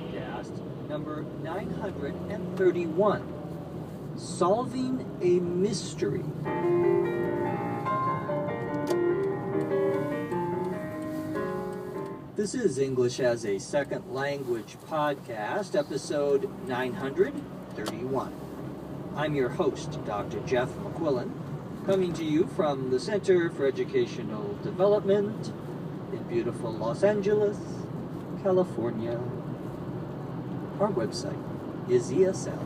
podcast number 931, Solving a Mystery. This is English as a Second Language podcast, episode 931. I'm your host, Dr. Jeff McQuillan, coming to you from the Center for Educational Development in beautiful Los Angeles, California. Our website is eslpod.com.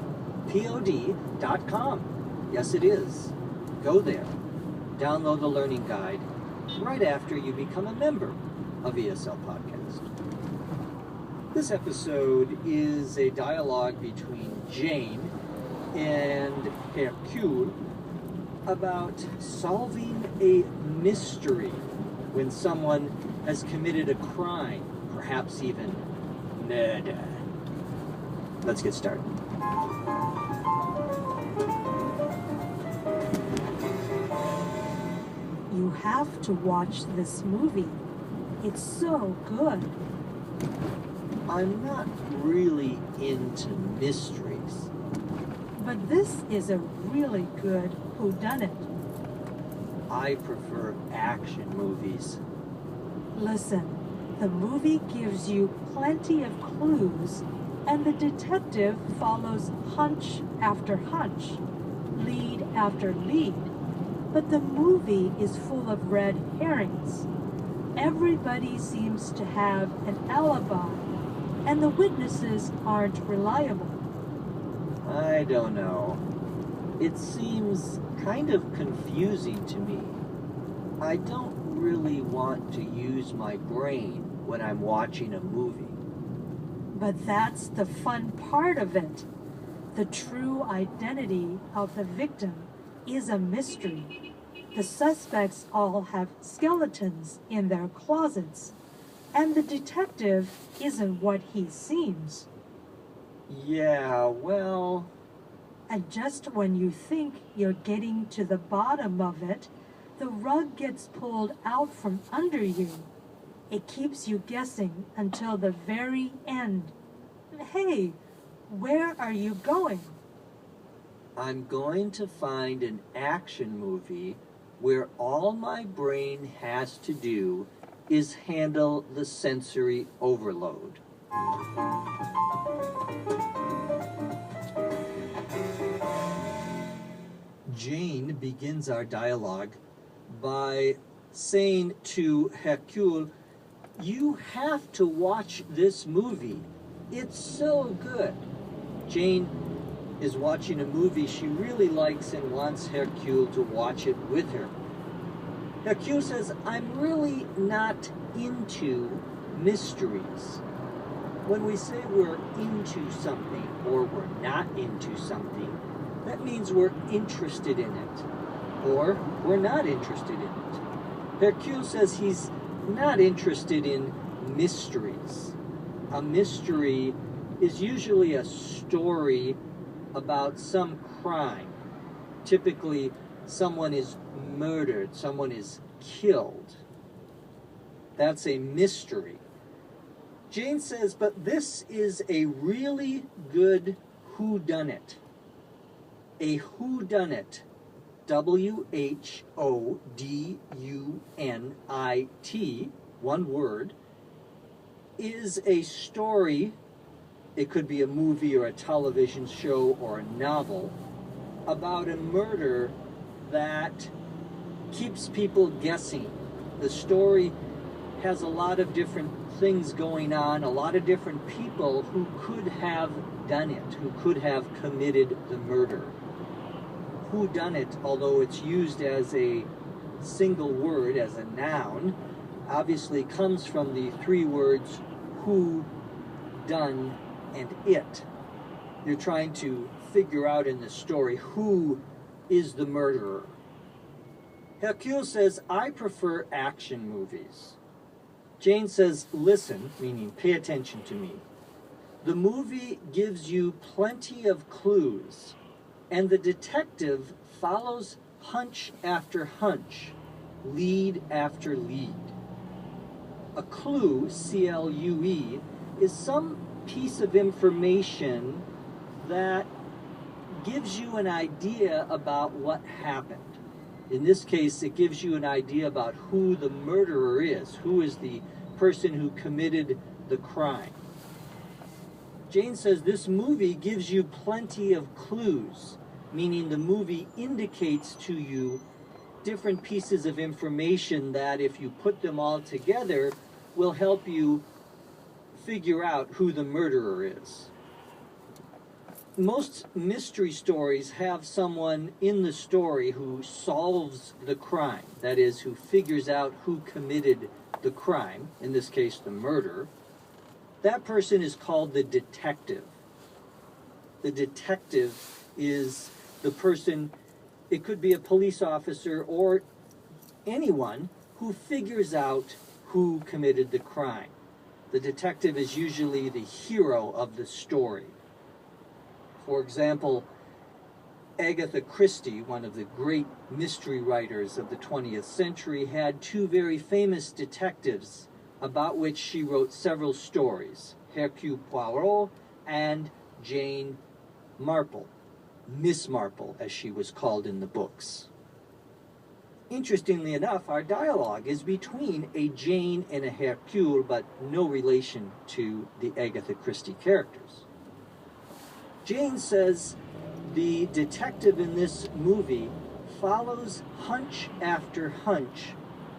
Yes, it is. Go there. Download the learning guide right after you become a member of ESL Podcast. This episode is a dialogue between Jane and Hercule about solving a mystery when someone has committed a crime, perhaps even murder. Let's get started. You have to watch this movie. It's so good. I'm not really into mysteries. But this is a really good whodunit. I prefer action movies. Listen, the movie gives you plenty of clues, and the detective follows hunch after hunch, lead after lead. But the movie is full of red herrings. Everybody seems to have an alibi, and the witnesses aren't reliable. I don't know. It seems kind of confusing to me. I don't really want to use my brain when I'm watching a movie. But that's the fun part of it. The true identity of the victim is a mystery. The suspects all have skeletons in their closets, and the detective isn't what he seems. Yeah, well... And just when you think you're getting to the bottom of it, the rug gets pulled out from under you. It keeps you guessing until the very end. Hey, where are you going? I'm going to find an action movie where all my brain has to do is handle the sensory overload. Jane begins our dialogue by saying to Hercule, "You have to watch this movie. It's so good." Jane is watching a movie she really likes and wants Hercule to watch it with her. Hercule says, "I'm really not into mysteries." When we say we're into something or we're not into something, that means we're interested in it or we're not interested in it. Hercule says he's not interested in mysteries. A mystery is usually a story about some crime. Typically, someone is murdered, someone is killed. That's a mystery. Jane says, but this is a really good whodunit. A whodunit, W-H-O-D-U-N-I-T, one word, is a story. It could be a movie or a television show or a novel about a murder that keeps people guessing. The story has a lot of different things going on, a lot of different people who could have done it, who could have committed the murder. Whodunit, although it's used as a single word, as a noun, obviously comes from the three words who, done, and it. You're trying to figure out in the story who is the murderer. Hercule says, I prefer action movies. Jane says, listen, meaning pay attention to me. The movie gives you plenty of clues, and the detective follows hunch after hunch, lead after lead. A clue, C-L-U-E, is some piece of information that gives you an idea about what happened. In this case, it gives you an idea about who the murderer is, who is the person who committed the crime. Jane says this movie gives you plenty of clues, meaning the movie indicates to you different pieces of information that, if you put them all together, will help you figure out who the murderer is. Most mystery stories have someone in the story who solves the crime, that is, who figures out who committed the crime, in this case the murder. That person is called the detective. The detective is the person, it could be a police officer or anyone who figures out who committed the crime. The detective is usually the hero of the story. For example, Agatha Christie, one of the great mystery writers of the 20th century, had two very famous detectives about which she wrote several stories, Hercule Poirot and Jane Marple, Miss Marple, as she was called in the books. Interestingly enough, our dialogue is between a Jane and a Hercule, but no relation to the Agatha Christie characters. Jane says the detective in this movie follows hunch after hunch,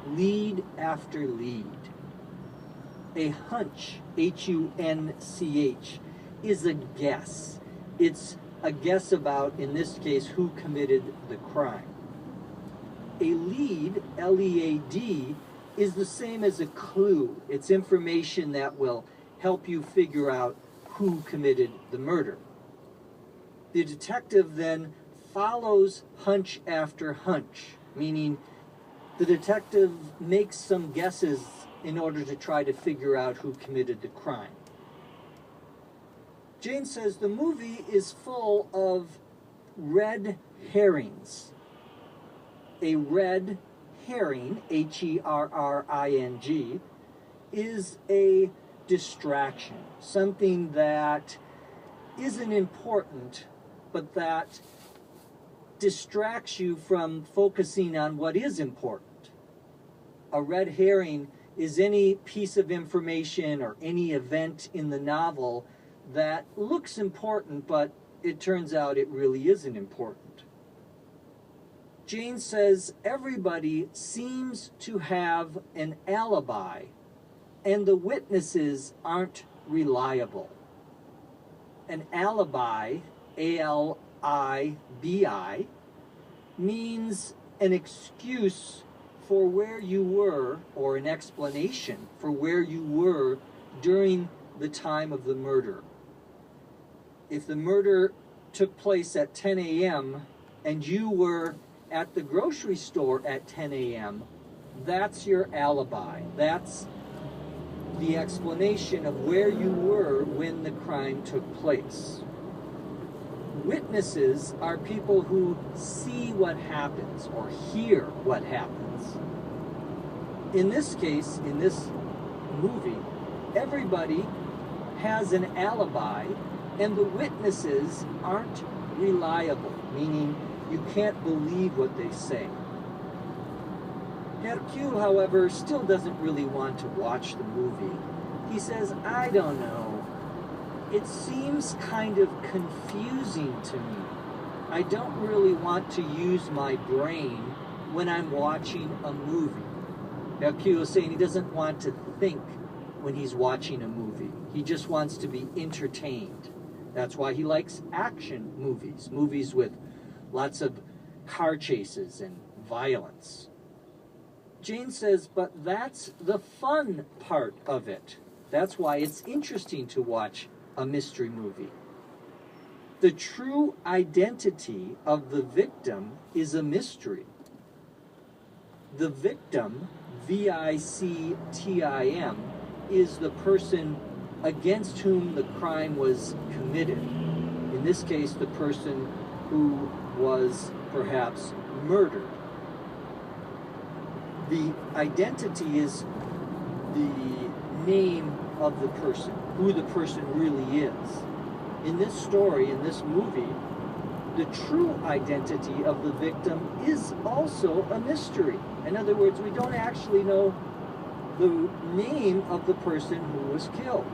lead after lead. A hunch, H-U-N-C-H, is a guess. It's a guess about, in this case, who committed the crime. A lead, L-E-A-D, is the same as a clue. It's information that will help you figure out who committed the murder. The detective then follows hunch after hunch, meaning the detective makes some guesses in order to try to figure out who committed the crime. Jane says the movie is full of red herrings. A red herring, H-E-R-R-I-N-G, is a distraction, something that isn't important, but that distracts you from focusing on what is important. A red herring is any piece of information or any event in the novel that looks important, but it turns out it really isn't important. Jane says everybody seems to have an alibi, and the witnesses aren't reliable. An alibi, A-L-I-B-I, means an excuse for where you were, or an explanation for where you were during the time of the murder. If the murder took place at 10 a.m. and you were at the grocery store at 10 a.m., that's your alibi. That's the explanation of where you were when the crime took place. Witnesses are people who see what happens or hear what happens. In this case, in this movie, everybody has an alibi, and the witnesses aren't reliable, meaning you can't believe what they say. Hercule, however, still doesn't really want to watch the movie. He says, I don't know. It seems kind of confusing to me. I don't really want to use my brain when I'm watching a movie. Hercule is saying he doesn't want to think when he's watching a movie. He just wants to be entertained. That's why he likes action movies, movies with lots of car chases and violence. Jane says, but that's the fun part of it. That's why it's interesting to watch a mystery movie. The true identity of the victim is a mystery. The victim, V-I-C-T-I-M, is the person against whom the crime was committed. In this case, the person who was perhaps murdered. The identity is the name of the person, who the person really is. In this story, in this movie, the true identity of the victim is also a mystery. In other words, we don't actually know the name of the person who was killed.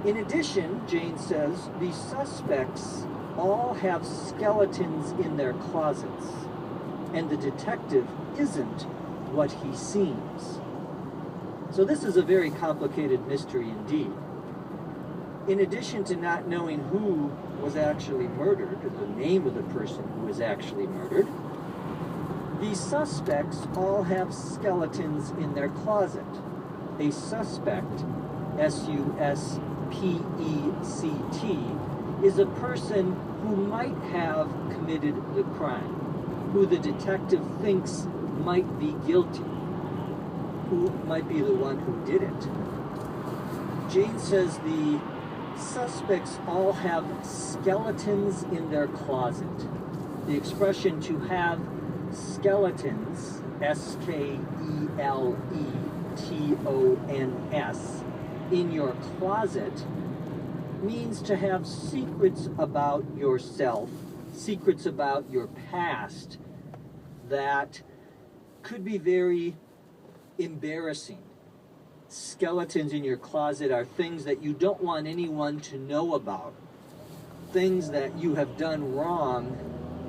In addition, Jane says, the suspects all have skeletons in their closets, and the detective isn't what he seems. So this is a very complicated mystery indeed. In addition to not knowing who was actually murdered, or the name of the person who was actually murdered, the suspects all have skeletons in their closet. A suspect, S-U-S-P-E-C-T, is a person who might have committed the crime, who the detective thinks might be guilty, who might be the one who did it. Jane says the suspects all have skeletons in their closet. The expression to have skeletons, S-K-E-L-E-T-O-N-S, in your closet means to have secrets about yourself, secrets about your past that could be very embarrassing. Skeletons in your closet are things that you don't want anyone to know about, things that you have done wrong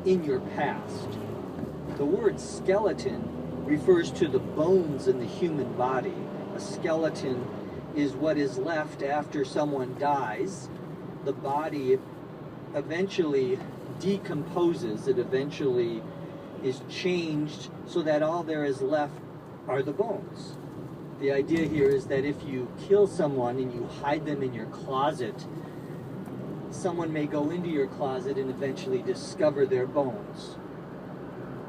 in your past. The word skeleton refers to the bones in the human body. A skeleton is what is left after someone dies. The body eventually decomposes, it eventually is changed so that all there is left are the bones. The idea here is that if you kill someone and you hide them in your closet, someone may go into your closet and eventually discover their bones.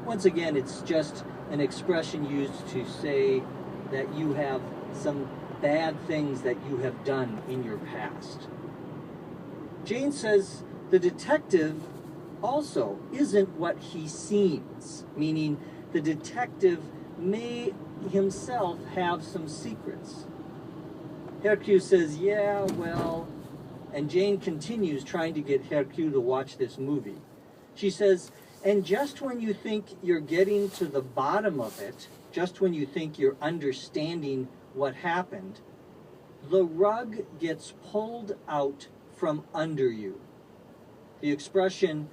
Once again, it's just an expression used to say that you have some bad things that you have done in your past. Jane says the detective also isn't what he seems, meaning the detective may himself have some secrets. Hercule says, yeah, well, and Jane continues trying to get Hercule to watch this movie. She says, and just when you think you're getting to the bottom of it, just when you think you're understanding what happened, the rug gets pulled out from under you. The expression,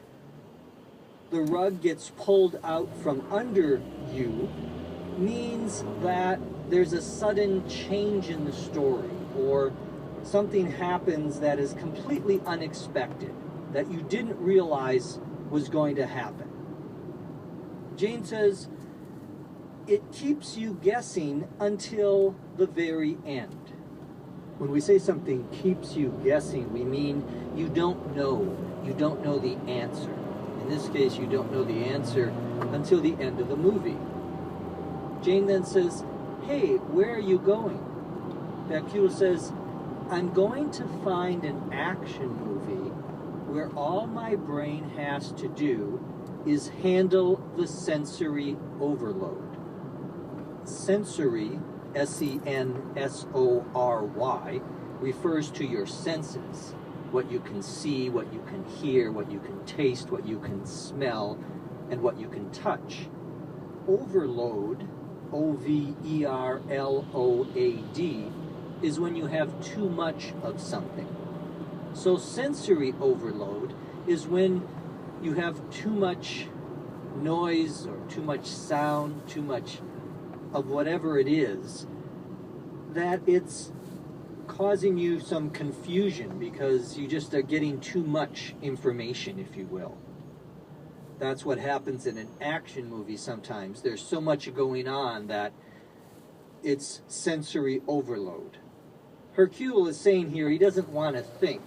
the rug gets pulled out from under you, means that there's a sudden change in the story, or something happens that is completely unexpected, that you didn't realize was going to happen. Jane says, it keeps you guessing until the very end. When we say something keeps you guessing, we mean you don't know. You don't know the answer. In this case, you don't know the answer until the end of the movie. Jane then says, hey, where are you going? Hercule says, I'm going to find an action movie where all my brain has to do is handle the sensory overload. Sensory, S-E-N-S-O-R-Y, refers to your senses. What you can see, what you can hear, what you can taste, what you can smell, and what you can touch. Overload, O-V-E-R-L-O-A-D, is when you have too much of something. So sensory overload is when you have too much noise or too much sound, too much of whatever it is, that it's causing you some confusion because you just are getting too much information, if you will. That's what happens in an action movie sometimes. There's so much going on that it's sensory overload. Hercule is saying here he doesn't want to think.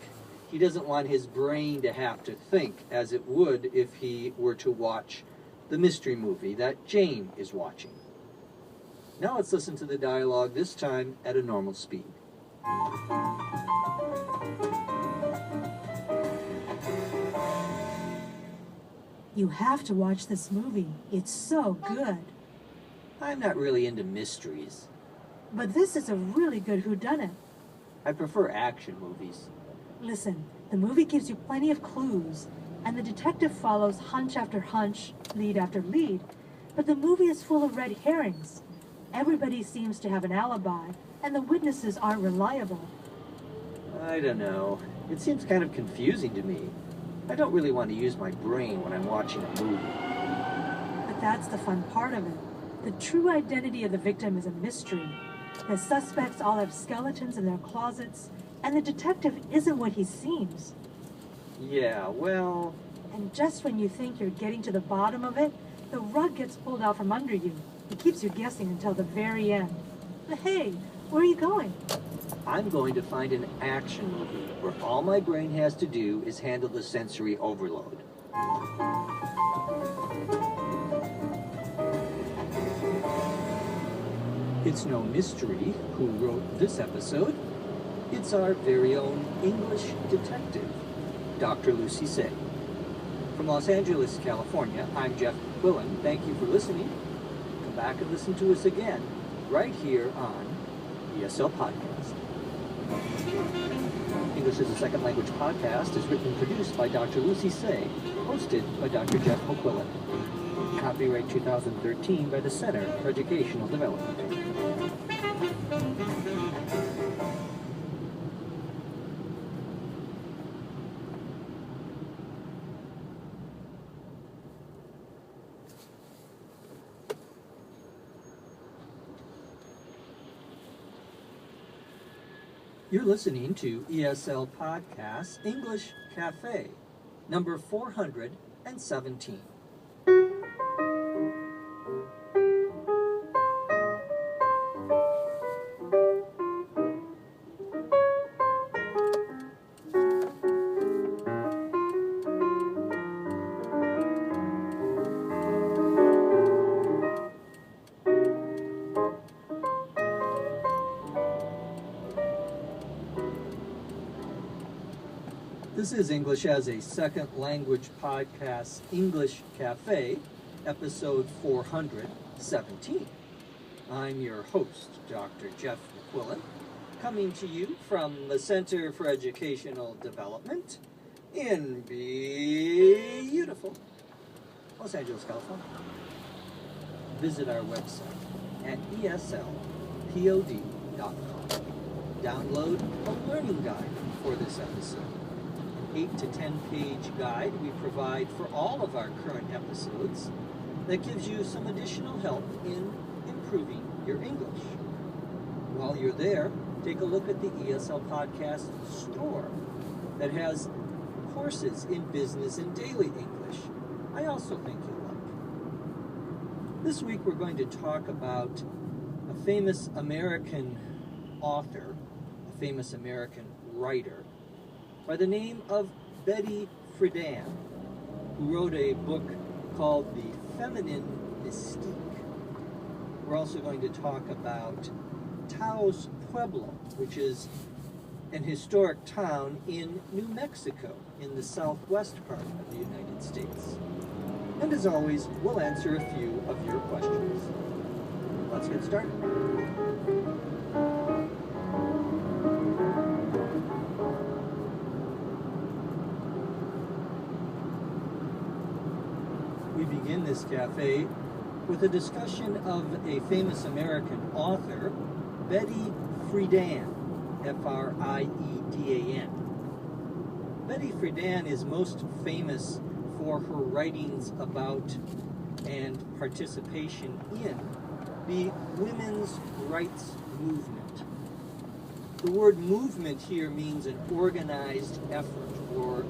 He doesn't want his brain to have to think as it would if he were to watch the mystery movie that Jane is watching. Now let's listen to the dialogue, this time at a normal speed. You have to watch this movie. It's so good. I'm not really into mysteries. But this is a really good whodunit. I prefer action movies. Listen, the movie gives you plenty of clues, and the detective follows hunch after hunch, lead after lead, but the movie is full of red herrings. Everybody seems to have an alibi, and the witnesses aren't reliable. I don't know. It seems kind of confusing to me. I don't really want to use my brain when I'm watching a movie. But that's the fun part of it. The true identity of the victim is a mystery. The suspects all have skeletons in their closets, and the detective isn't what he seems. Yeah, well... And just when you think you're getting to the bottom of it, the rug gets pulled out from under you. It keeps you guessing until the very end. But hey, where are you going? I'm going to find an action movie where all my brain has to do is handle the sensory overload. It's no mystery who wrote this episode. It's our very own English detective, Dr. Lucy Say. From Los Angeles, California, I'm Jeff Quillen. Thank you for listening. Come back and listen to us again, right here on ESL Podcast. English as a Second Language podcast is written and produced by Dr. Lucy Say, hosted by Dr. Jeff McQuillan. Copyright 2013 by the Center for Educational Development. You're listening to ESL Podcast English Cafe, number 417. This is English as a Second Language Podcast, English Cafe, episode 417. I'm your host, Dr. Jeff McQuillan, coming to you from the Center for Educational Development in beautiful Los Angeles, California. Visit our website at eslpod.com. Download a learning guide for this episode. 8 to 10 page guide we provide for all of our current episodes that gives you some additional help in improving your English. While you're there, take a look at the ESL Podcast store that has courses in business and daily English I also think you'll like. This week we're going to talk about a famous American author, a famous American writer, by the name of Betty Friedan, who wrote a book called The Feminine Mystique. We're also going to talk about Taos Pueblo, which is an historic town in New Mexico, in the southwest part of the United States. And as always, we'll answer a few of your questions. Let's get started. We begin this cafe with a discussion of a famous American author, Betty Friedan, F-R-I-E-D-A-N. Betty Friedan is most famous for her writings about and participation in the women's rights movement. The word movement here means an organized effort or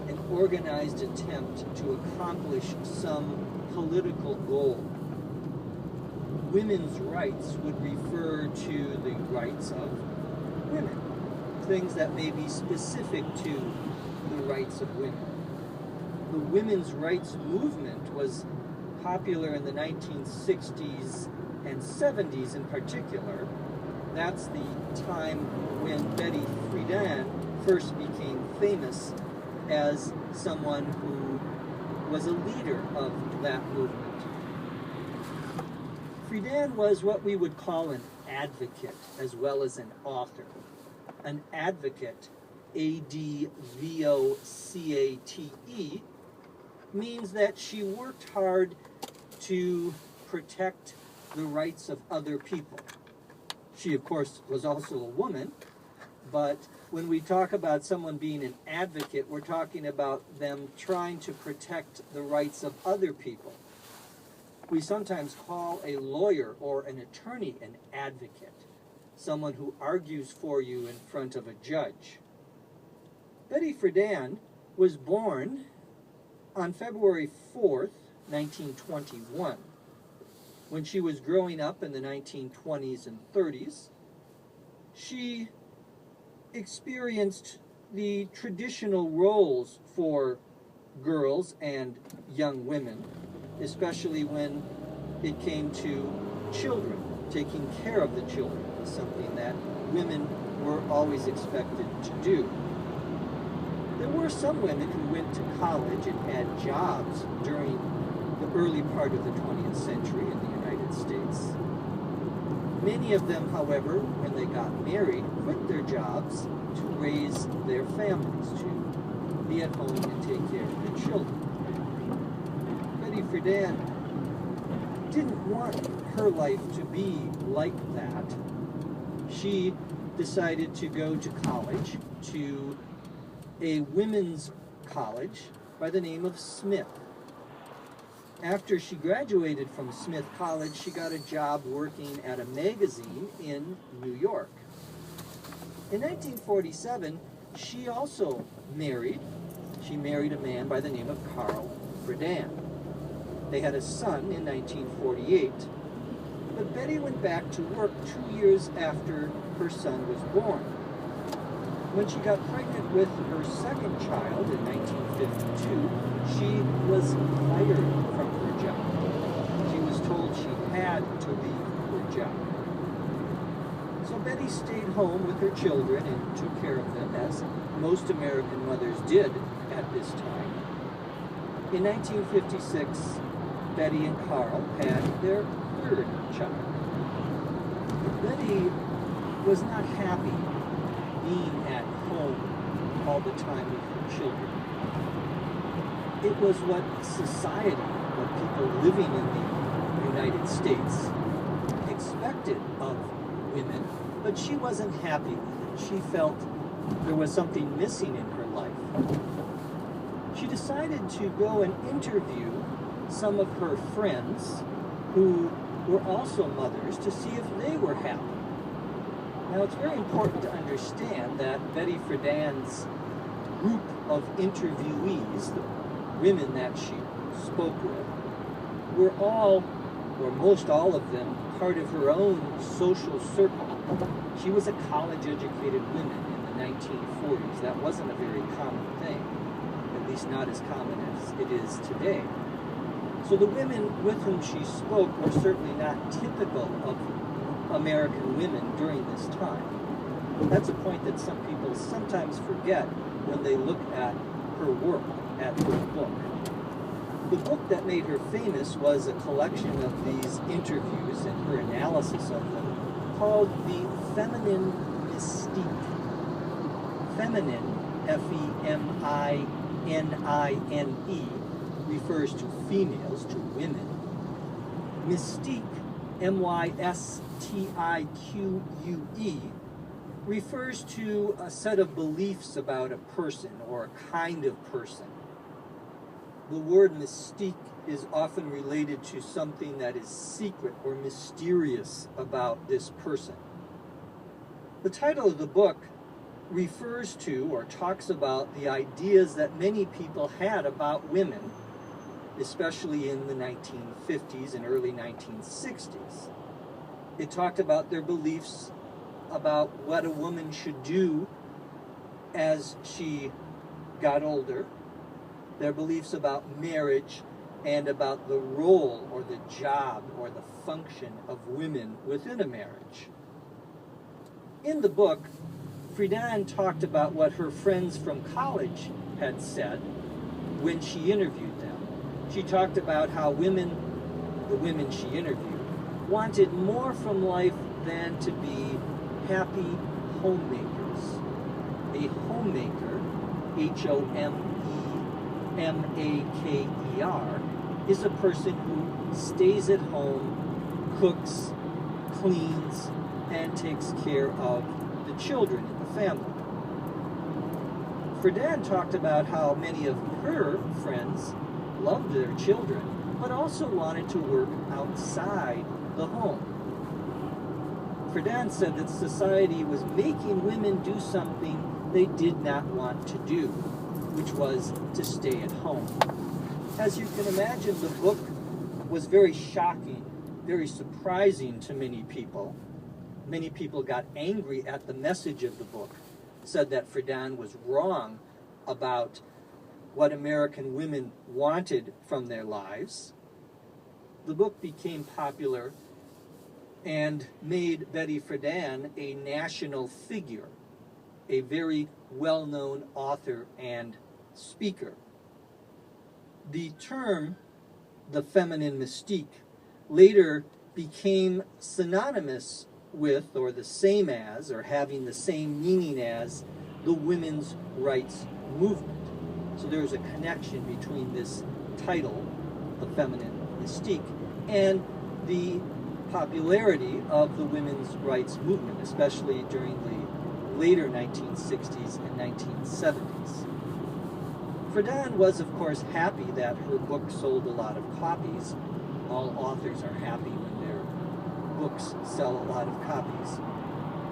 an organized attempt to accomplish some political goal. Women's rights would refer to the rights of women, things that may be specific to the rights of women. The women's rights movement was popular in the 1960s and 70s in particular. That's the time when Betty Friedan first became famous as someone who was a leader of that movement. Friedan was what we would call an advocate as well as an author. An advocate, A-D-V-O-C-A-T-E, means that she worked hard to protect the rights of other people. She, of course, was also a woman, but when we talk about someone being an advocate, we're talking about them trying to protect the rights of other people. We sometimes call a lawyer or an attorney an advocate, someone who argues for you in front of a judge. Betty Friedan was born on February 4th, 1921. When she was growing up in the 1920s and 30s, she experienced the traditional roles for girls and young women, especially when it came to children. Taking care of the children was something that women were always expected to do. There were some women who went to college and had jobs during the early part of the 20th century in the United States. Many of them, however, when they got married, quit their jobs to raise their families, to be at home and take care of their children. Betty Friedan didn't want her life to be like that. She decided to go to college, to a women's college by the name of Smith. After she graduated from Smith College, she got a job working at a magazine in New York. In 1947, she also married. She married a man by the name of Carl Friedan. They had a son in 1948, but Betty went back to work 2 years after her son was born. When she got pregnant with her second child in 1952, she was fired from her job. She was told she had to leave her job. So Betty stayed home with her children and took care of them, as most American mothers did at this time. In 1956, Betty and Carl had their third child. Betty was not happy being at home all the time with her children. It was what society, what people living in the United States expected of women, but she wasn't happy with it. She felt there was something missing in her life. She decided to go and interview some of her friends who were also mothers to see if they were happy. Now, it's very important to understand that Betty Friedan's group of interviewees, the women that she spoke with, were all, or most all of them, part of her own social circle. She was a college-educated woman in the 1940s. That wasn't a very common thing, at least not as common as it is today. So the women with whom she spoke were certainly not typical of American women during this time. That's a point that some people sometimes forget when they look at her work, at her book. The book that made her famous was a collection of these interviews and her analysis of them, called The Feminine Mystique. Feminine, F-E-M-I-N-I-N-E, refers to females, to women. Mystique, M-Y-S-T-I-Q-U-E, refers to a set of beliefs about a person or a kind of person. The word mystique is often related to something that is secret or mysterious about this person. The title of the book refers to or talks about the ideas that many people had about women, especially in the 1950s and early 1960s. It talked about their beliefs about what a woman should do as she got older, their beliefs about marriage, and about the role or the job or the function of women within a marriage. In the book, Friedan talked about what her friends from college had said when she interviewed them. She talked about how women, the women she interviewed, wanted more from life than to be happy homemakers. A homemaker, H-O-M-E-M-A-K-E-R, is a person who stays at home, cooks, cleans, and takes care of the children in the family. Friedan talked about how many of her friends loved their children, but also wanted to work outside the home. Friedan said that society was making women do something they did not want to do, which was to stay at home. As you can imagine, the book was very shocking, very surprising to many people. Many people got angry at the message of the book, said that Friedan was wrong about what American women wanted from their lives. The book became popular and made Betty Friedan a national figure, a very well-known author and speaker. The term, the feminine mystique, later became synonymous with, or the same as, or having the same meaning as, the women's rights movement. So there's a connection between this title, the feminine mystique, and the popularity of the women's rights movement, especially during the later 1960s and 1970s. Friedan was, of course, happy that her book sold a lot of copies. All authors are happy when their books sell a lot of copies.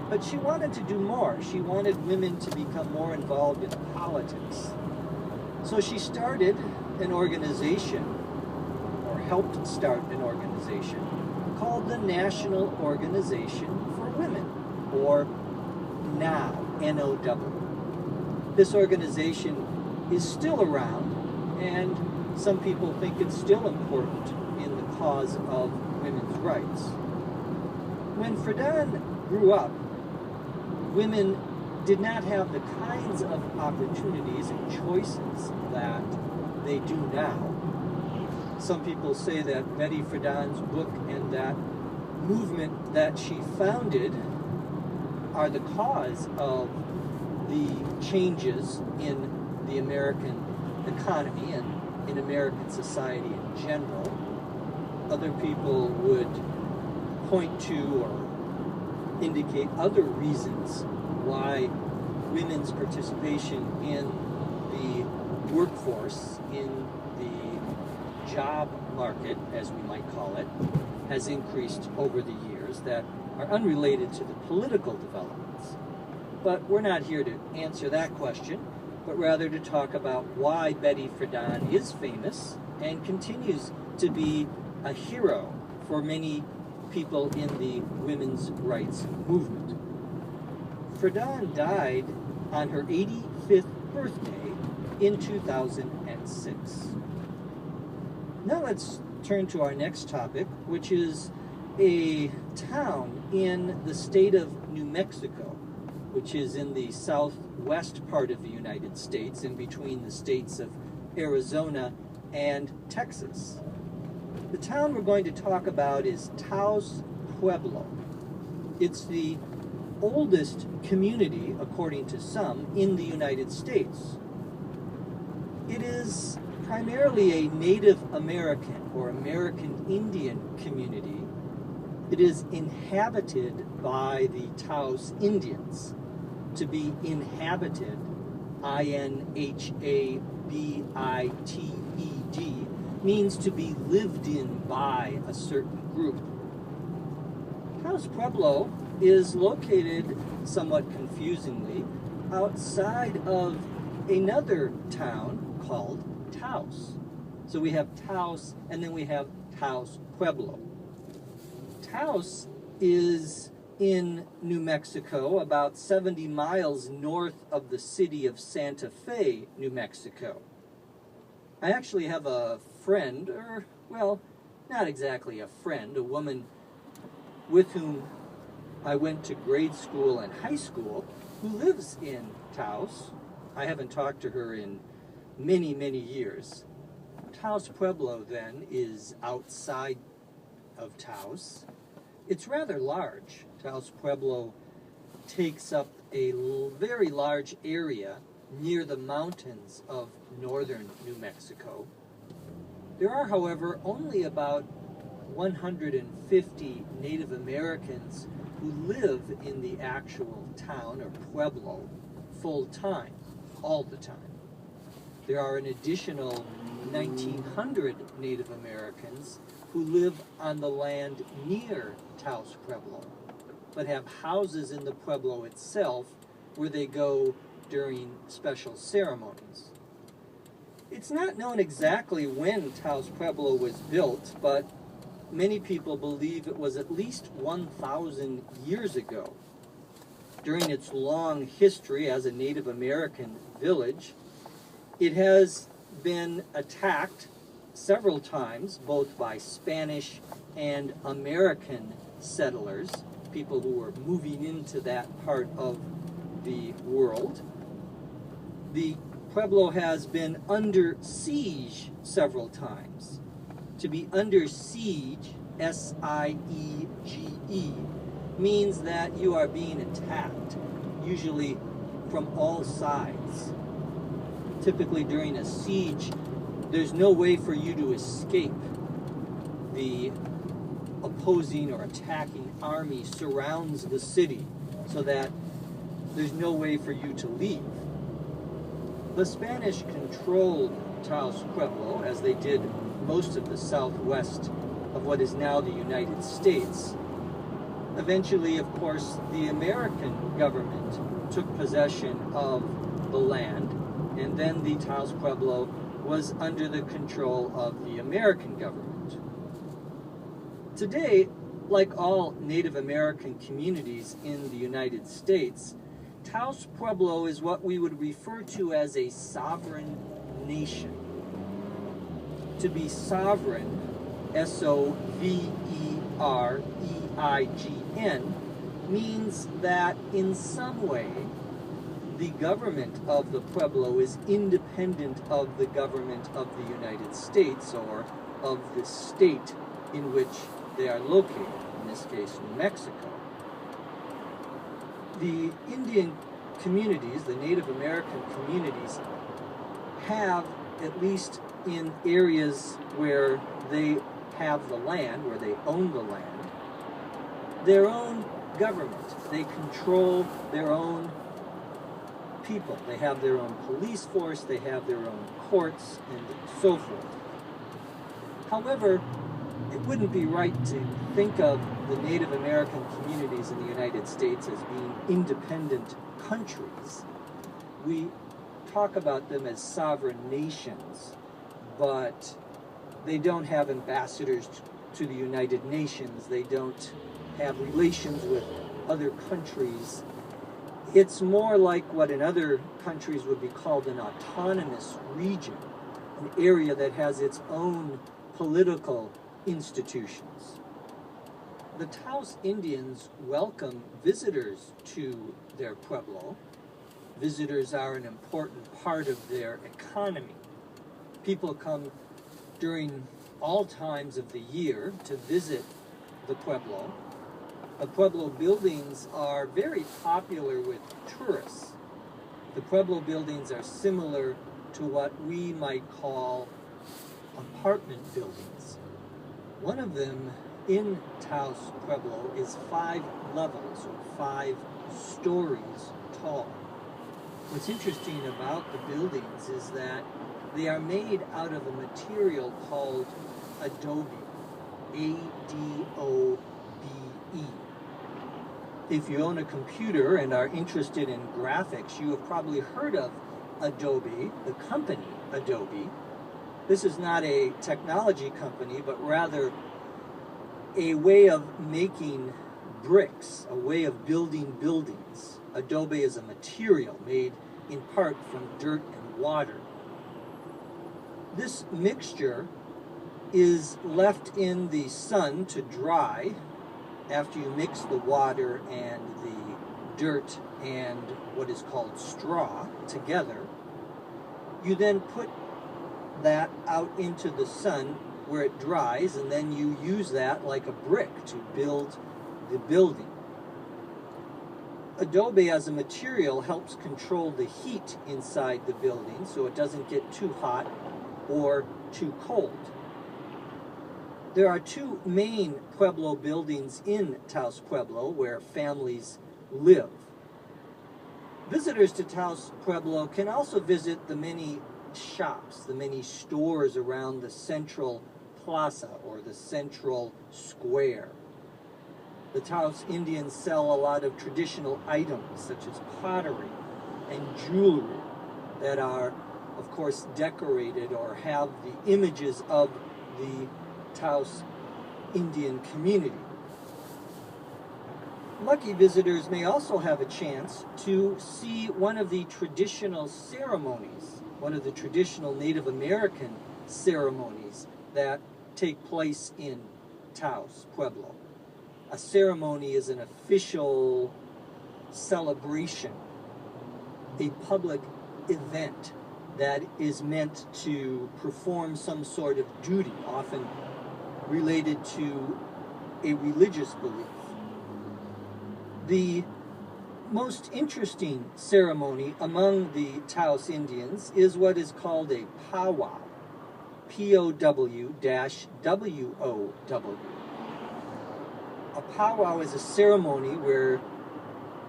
But she wanted to do more. She wanted women to become more involved in politics. So she started an organization, or helped start an organization, called the National Organization for Women, or NOW, N-O-W. This organization is still around, and some people think it's still important in the cause of women's rights. When Friedan grew up, women did not have the kinds of opportunities and choices that they do now. Some people say that Betty Friedan's book and that movement that she founded are the cause of the changes in the American economy and in American society in general. Other people would point to or indicate other reasons why women's participation in the workforce, in the job market, as we might call it, has increased over the years that are unrelated to the political developments. But we're not here to answer that question, but rather to talk about why Betty Friedan is famous and continues to be a hero for many people in the women's rights movement. Friedan died on her 85th birthday in 2006. Now let's turn to our next topic, which is a town in the state of New Mexico, which is in the southwest part of the United States, in between the states of Arizona and Texas. The town we're going to talk about is Taos Pueblo. It's the oldest community, according to some, in the United States. It is primarily a Native American or American Indian community. It is inhabited by the Taos Indians. To be inhabited, I-N-H-A-B-I-T-E-D, means to be lived in by a certain group. Taos Pueblo is located, somewhat confusingly, outside of another town called Taos. So we have Taos, and then we have Taos Pueblo. Taos is in New Mexico, about 70 miles north of the city of Santa Fe, New Mexico. I actually have a friend, or, well, not exactly a friend, a woman with whom I went to grade school and high school, who lives in Taos. I haven't talked to her in many, many years. Taos Pueblo, then, is outside of Taos. It's rather large. Taos Pueblo takes up a very large area near the mountains of northern New Mexico. There are, however, only about 150 Native Americans who live in the actual town or pueblo full time, all the time. There are an additional 1,900 Native Americans who live on the land near Taos Pueblo, but have houses in the pueblo itself where they go during special ceremonies. It's not known exactly when Taos Pueblo was built, but many people believe it was at least 1,000 years ago. During its long history as a Native American village, it has been attacked several times, both by Spanish and American settlers, people who were moving into that part of the world. The pueblo has been under siege several times. To be under siege, S-I-E-G-E, means that you are being attacked, usually from all sides. Typically during a siege, there's no way for you to escape. The opposing or attacking army surrounds the city so that there's no way for you to leave. The Spanish controlled Taos Pueblo, as they did most of the southwest of what is now the United States. Eventually, of course, the American government took possession of the land, and then the Taos Pueblo was under the control of the American government. Today, like all Native American communities in the United States, Taos Pueblo is what we would refer to as a sovereign nation. To be sovereign, S-O-V-E-R-E-I-G-N, means that in some way the government of the Pueblo is independent of the government of the United States or of the state in which they are located, in this case New Mexico. The Indian communities, the Native American communities, have, at least in areas where they have the land, where they own the land, their own government. They control their own people. They have their own police force, they have their own courts, and so forth. However, it wouldn't be right to think of the Native American communities in the United States as being independent countries. We talk about them as sovereign nations, but they don't have ambassadors to the United Nations. They don't have relations with other countries. It's more like what in other countries would be called an autonomous region, an area that has its own political institutions. The Taos Indians welcome visitors to their pueblo. Visitors are an important part of their economy. People come during all times of the year to visit the pueblo. The pueblo buildings are very popular with tourists. The pueblo buildings are similar to what we might call apartment buildings. One of them in Taos Pueblo is 5 levels, or 5 stories tall. What's interesting about the buildings is that they are made out of a material called adobe, A-D-O-B-E. If you own a computer and are interested in graphics, you have probably heard of Adobe, the company Adobe. This is not a technology company, but rather a way of making bricks, a way of building buildings. Adobe is a material made in part from dirt and water. This mixture is left in the sun to dry after you mix the water and the dirt and what is called straw together. You then put that out into the sun where it dries, and then you use that like a brick to build the building. Adobe as a material helps control the heat inside the building so it doesn't get too hot or too cold. There are two main Pueblo buildings in Taos Pueblo where families live. Visitors to Taos Pueblo can also visit the many shops, the many stores around the central plaza or the central square. The Taos Indians sell a lot of traditional items such as pottery and jewelry that are, of course, decorated or have the images of the Taos Indian community. Lucky visitors may also have a chance to see one of the traditional ceremonies, one of the traditional Native American ceremonies that take place in Taos Pueblo. A ceremony is an official celebration, a public event that is meant to perform some sort of duty, often related to a religious belief. The most interesting ceremony among the Taos Indians is what is called a powwow, P-O-W-W-O-W. A powwow is a ceremony where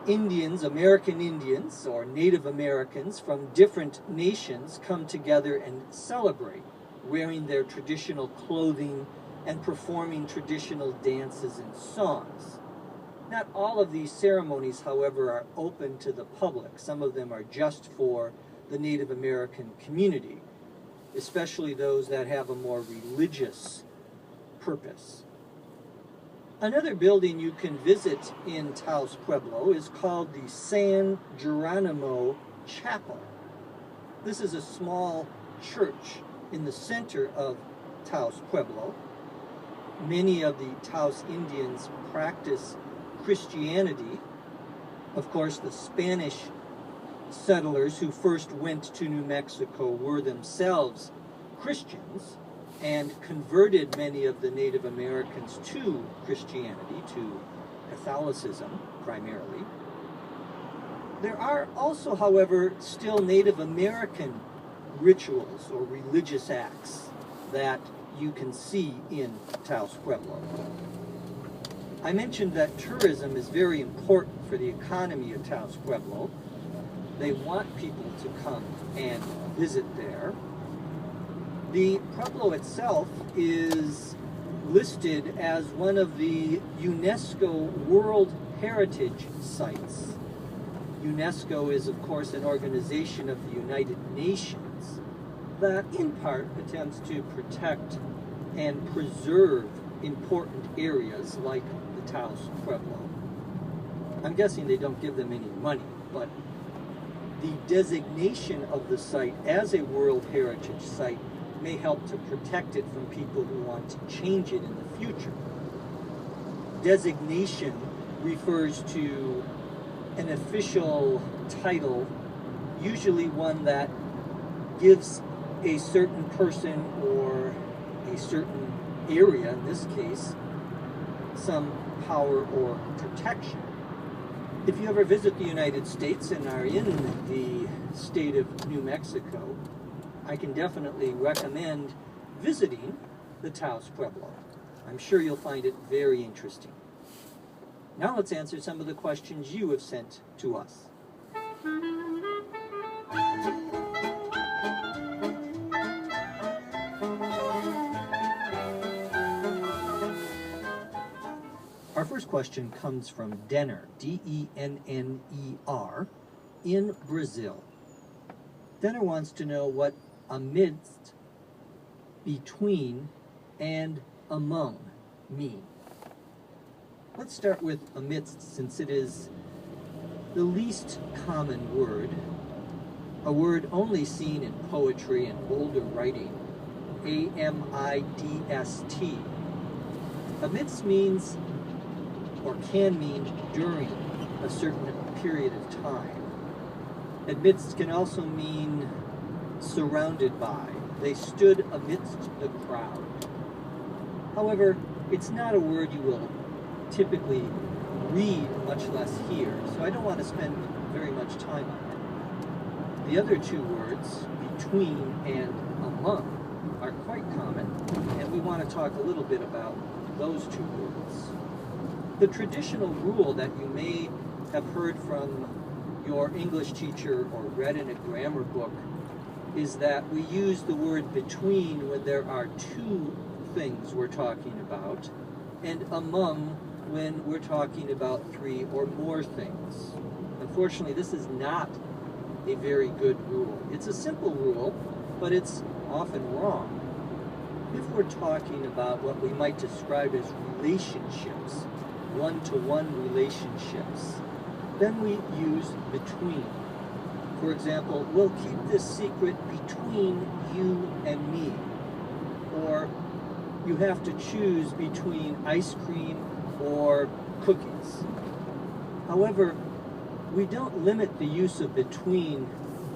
Indians, American Indians, or Native Americans from different nations come together and celebrate, wearing their traditional clothing and performing traditional dances and songs. Not all of these ceremonies, however, are open to the public. Some of them are just for the Native American community, especially those that have a more religious purpose. Another building you can visit in Taos Pueblo is called the San Geronimo Chapel. This is a small church in the center of Taos Pueblo. Many of the Taos Indians practice Christianity. Of course, the Spanish settlers who first went to New Mexico were themselves Christians and converted many of the Native Americans to Christianity, to Catholicism primarily. There are also, however, still Native American rituals or religious acts that you can see in Taos Pueblo. I mentioned that tourism is very important for the economy of Taos Pueblo. They want people to come and visit there. The Pueblo itself is listed as one of the UNESCO World Heritage Sites. UNESCO is, of course, an organization of the United Nations that, in part, attempts to protect and preserve important areas like the Taos Pueblo. I'm guessing they don't give them any money, but the designation of the site as a World Heritage Site may help to protect it from people who want to change it in the future. Designation refers to an official title, usually one that gives a certain person or a certain area, in this case, some power or protection. If you ever visit the United States and are in the state of New Mexico, I can definitely recommend visiting the Taos Pueblo. I'm sure you'll find it very interesting. Now let's answer some of the questions you have sent to us. Our first question comes from Denner, D-E-N-N-E-R, in Brazil. Denner wants to know what amidst, between, and among mean. Let's start with amidst, since it is the least common word, a word only seen in poetry and older writing, A-M-I-D-S-T. Amidst means, or can mean, during a certain period of time. Amidst can also mean surrounded by. They stood amidst the crowd. However, it's not a word you will typically read, much less hear, so I don't want to spend very much time on it. The other two words, between and among, are quite common, and we want to talk a little bit about those two words. The traditional rule that you may have heard from your English teacher or read in a grammar book is that we use the word between when there are two things we're talking about, and among when we're talking about three or more things. Unfortunately, this is not a very good rule. It's a simple rule, but it's often wrong. If we're talking about what we might describe as relationships, one-to-one relationships, then we use between. For example, we'll keep this secret between you and me. Or you have to choose between ice cream or cookies. However, we don't limit the use of between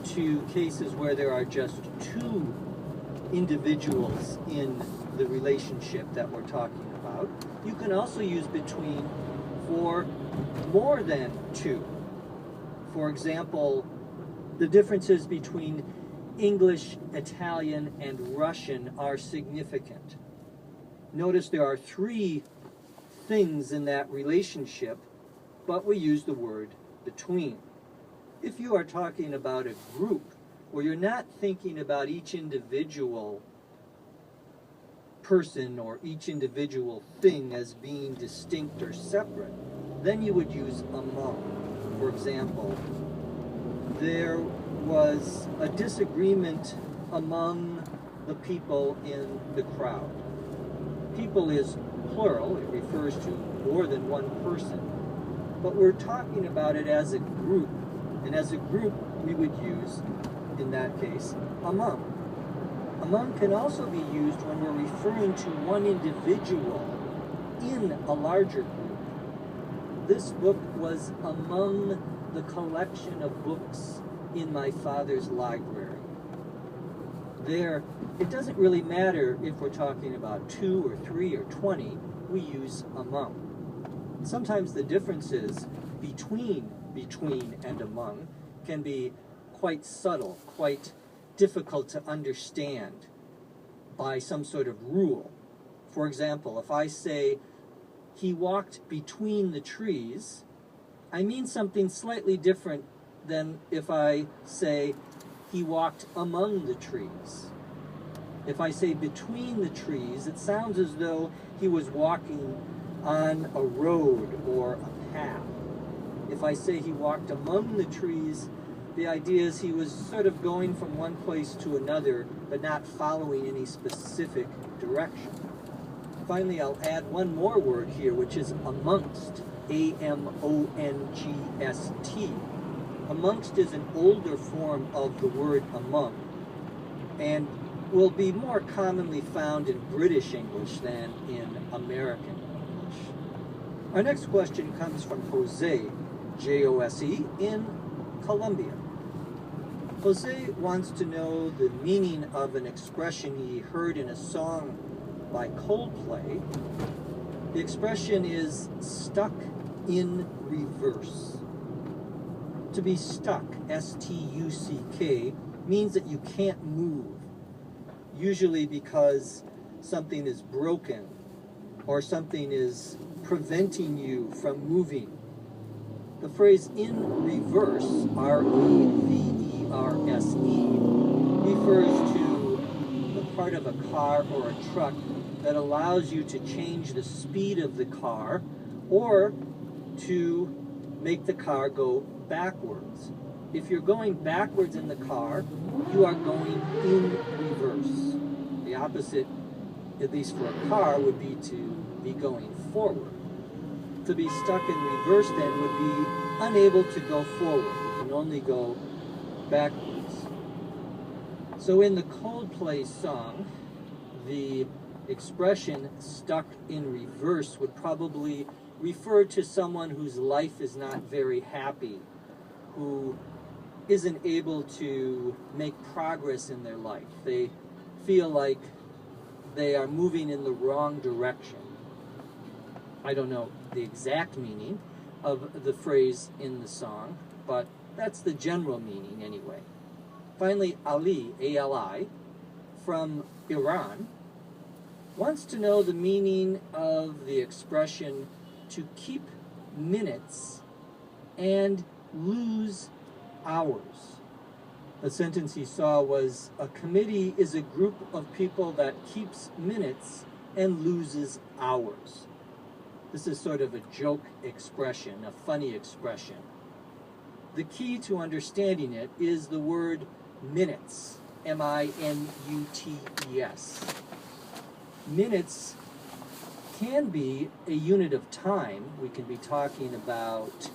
to cases where there are just two individuals in the relationship that we're talking about. You can also use between for more than two. For example, the differences between English, Italian, and Russian are significant. Notice there are three things in that relationship, but we use the word between. If you are talking about a group where you're not thinking about each individual person or each individual thing as being distinct or separate, then you would use among. For example, there was a disagreement among the people in the crowd. People is plural, it refers to more than one person, but we're talking about it as a group, and as a group we would use, in that case, among. Among can also be used when we're referring to one individual in a larger group. This book was among the collection of books in my father's library. There, it doesn't really matter if we're talking about 2 or 3 or 20, we use among. Sometimes the differences between and among can be quite subtle, quite difficult to understand by some sort of rule. For example, if I say, he walked between the trees, I mean something slightly different than if I say, he walked among the trees. If I say between the trees, it sounds as though he was walking on a road or a path. If I say he walked among the trees, the idea is he was sort of going from one place to another, but not following any specific direction. Finally, I'll add one more word here, which is amongst, A-M-O-N-G-S-T. Amongst is an older form of the word among, and will be more commonly found in British English than in American English. Our next question comes from Jose, J-O-S-E, in Colombia. Jose wants to know the meaning of an expression he heard in a song by Coldplay. The expression is stuck in reverse. To be stuck, S-T-U-C-K, means that you can't move, usually because something is broken or something is preventing you from moving. The phrase in reverse, R-E-V-E-R-S-E, refers to the part of a car or a truck that allows you to change the speed of the car or to make the car go backwards. If you're going backwards in the car, you are going in reverse. The opposite, at least for a car, would be to be going forward. To be stuck in reverse then would be unable to go forward. You can only go backwards. So in the Coldplay song, the expression stuck in reverse would probably refer to someone whose life is not very happy, who isn't able to make progress in their life. They feel like they are moving in the wrong direction. I don't know the exact meaning, of the phrase in the song, but that's the general meaning anyway. Finally, Ali, A-L-I, from Iran, wants to know the meaning of the expression to keep minutes and lose hours. The sentence he saw was, a committee is a group of people that keeps minutes and loses hours. This is sort of a joke expression, a funny expression. The key to understanding it is the word minutes, M-I-N-U-T-E-S. Minutes can be a unit of time. We can be talking about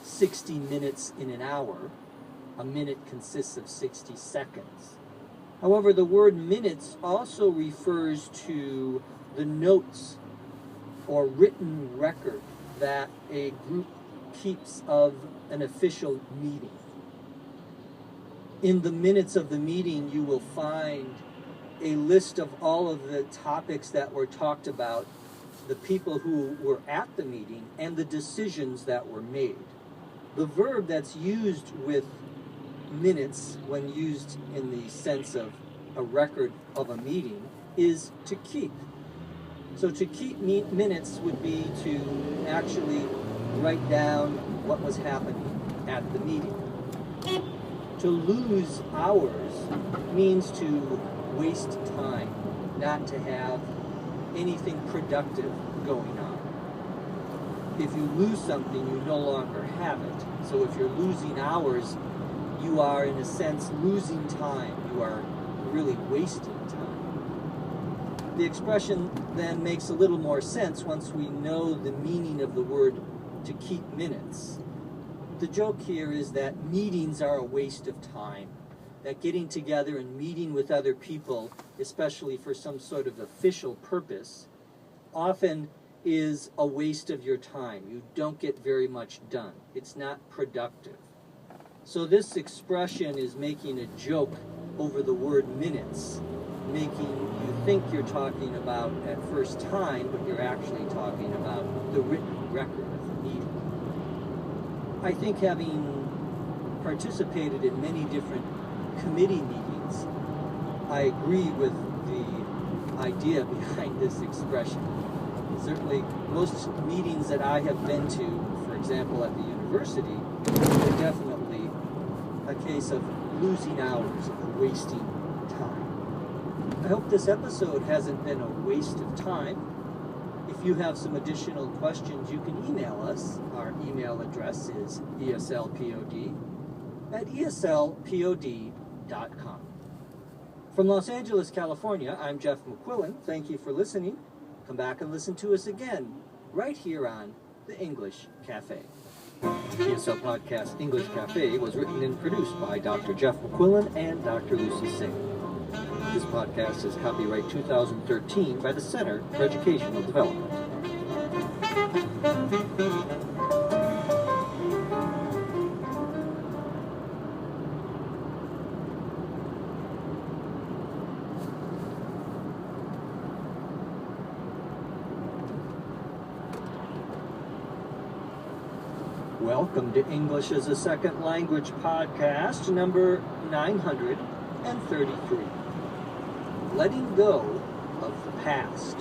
60 minutes in an hour. A minute consists of 60 seconds. However, the word minutes also refers to the notes or written record that a group keeps of an official meeting. In the minutes of the meeting, you will find a list of all of the topics that were talked about, the people who were at the meeting, and the decisions that were made. The verb that's used with minutes, when used in the sense of a record of a meeting, is to keep. So to keep minutes would be to actually write down what was happening at the meeting. To lose hours means to waste time, not to have anything productive going on. If you lose something, you no longer have it. So if you're losing hours, you are, in a sense, losing time. You are really wasting time. The expression then makes a little more sense once we know the meaning of the word to keep minutes. The joke here is that meetings are a waste of time, that getting together and meeting with other people, especially for some sort of official purpose, often is a waste of your time. You don't get very much done. It's not productive. So this expression is making a joke over the word minutes, making you think you're talking about at first time, but you're actually talking about the written record of the meeting. I think, having participated in many different committee meetings, I agree with the idea behind this expression. Certainly, most meetings that I have been to, for example, at the university, are definitely a case of losing hours, of wasting time. I hope this episode hasn't been a waste of time. If you have some additional questions, you can email us. Our email address is eslpod@eslpod.com. From Los Angeles, California, I'm Jeff McQuillan. Thank you for listening. Come back and listen to us again, right here on The English Cafe. The ESL Podcast English Cafe was written and produced by Dr. Jeff McQuillan and Dr. Lucy Singh. This podcast is copyright 2013 by the Center for Educational Development. Welcome to English as a Second Language podcast number 933. Letting go of the past.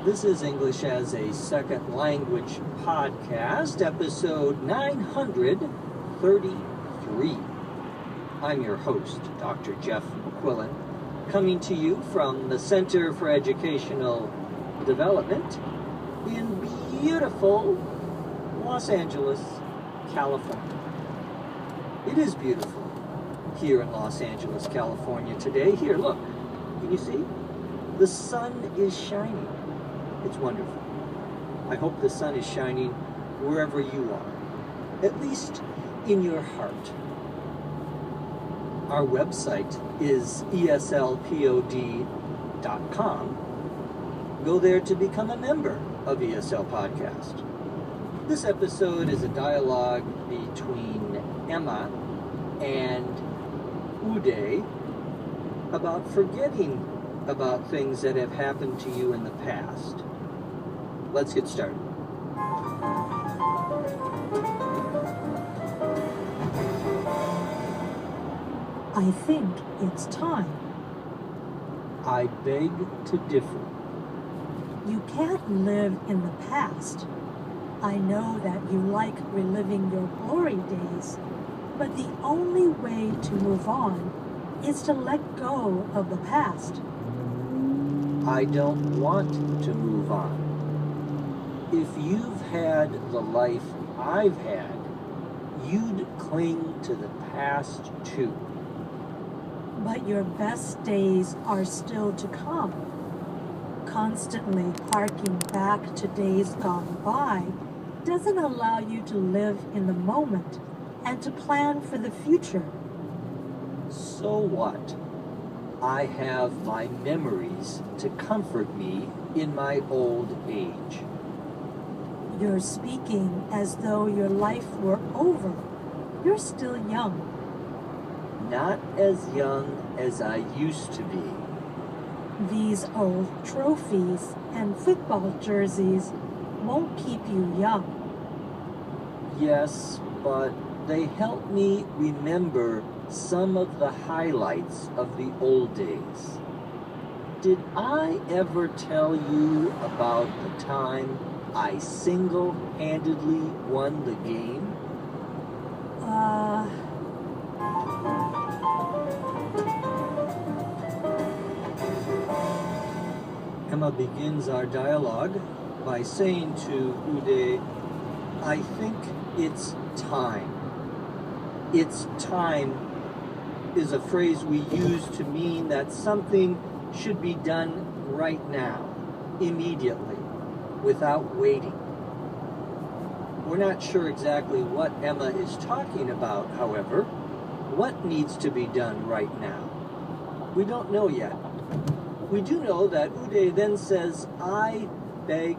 This is English as a Second Language podcast, episode 933. I'm your host, Dr. Jeff McQuillan, coming to you from the Center for Educational Development in beautiful Los Angeles, California. It is beautiful here in Los Angeles, California today. Here, look. Can you see? The sun is shining. It's wonderful. I hope the sun is shining wherever you are, at least in your heart. Our website is eslpod.com. Go there to become a member of ESL Podcast. This episode is a dialogue between Emma and Uday about forgetting about things that have happened to you in the past. Let's get started. I think it's time. I beg to differ. You can't live in the past. I know that you like reliving your glory days, but the only way to move on is to let go of the past. I don't want to move on. If you've had the life I've had, you'd cling to the past too. But your best days are still to come. Constantly harking back to days gone by doesn't allow you to live in the moment and to plan for the future. So what? I have my memories to comfort me in my old age. You're speaking as though your life were over. You're still young. Not as young as I used to be. These old trophies and football jerseys won't keep you young. Yes, but they help me remember some of the highlights of the old days. Did I ever tell you about the time I single-handedly won the game? Emma begins our dialogue by saying to Uday, I think it's time. It's time is a phrase we use to mean that something should be done right now, immediately, without waiting. We're not sure exactly what Emma is talking about, however. What needs to be done right now? We don't know yet. We do know that Uday then says, I beg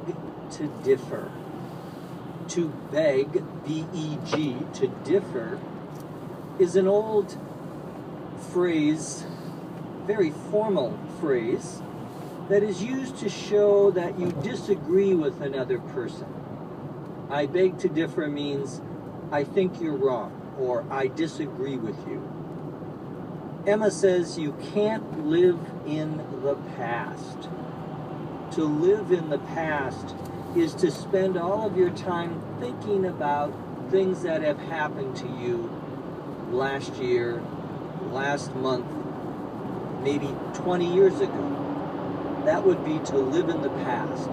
to differ. To beg, B-E-G, to differ, is an old phrase, very formal phrase, that is used to show that you disagree with another person. I beg to differ means, I think you're wrong, or I disagree with you. Emma says you can't live in the past. To live in the past is to spend all of your time thinking about things that have happened to you last year, last month, maybe 20 years ago. That would be to live in the past.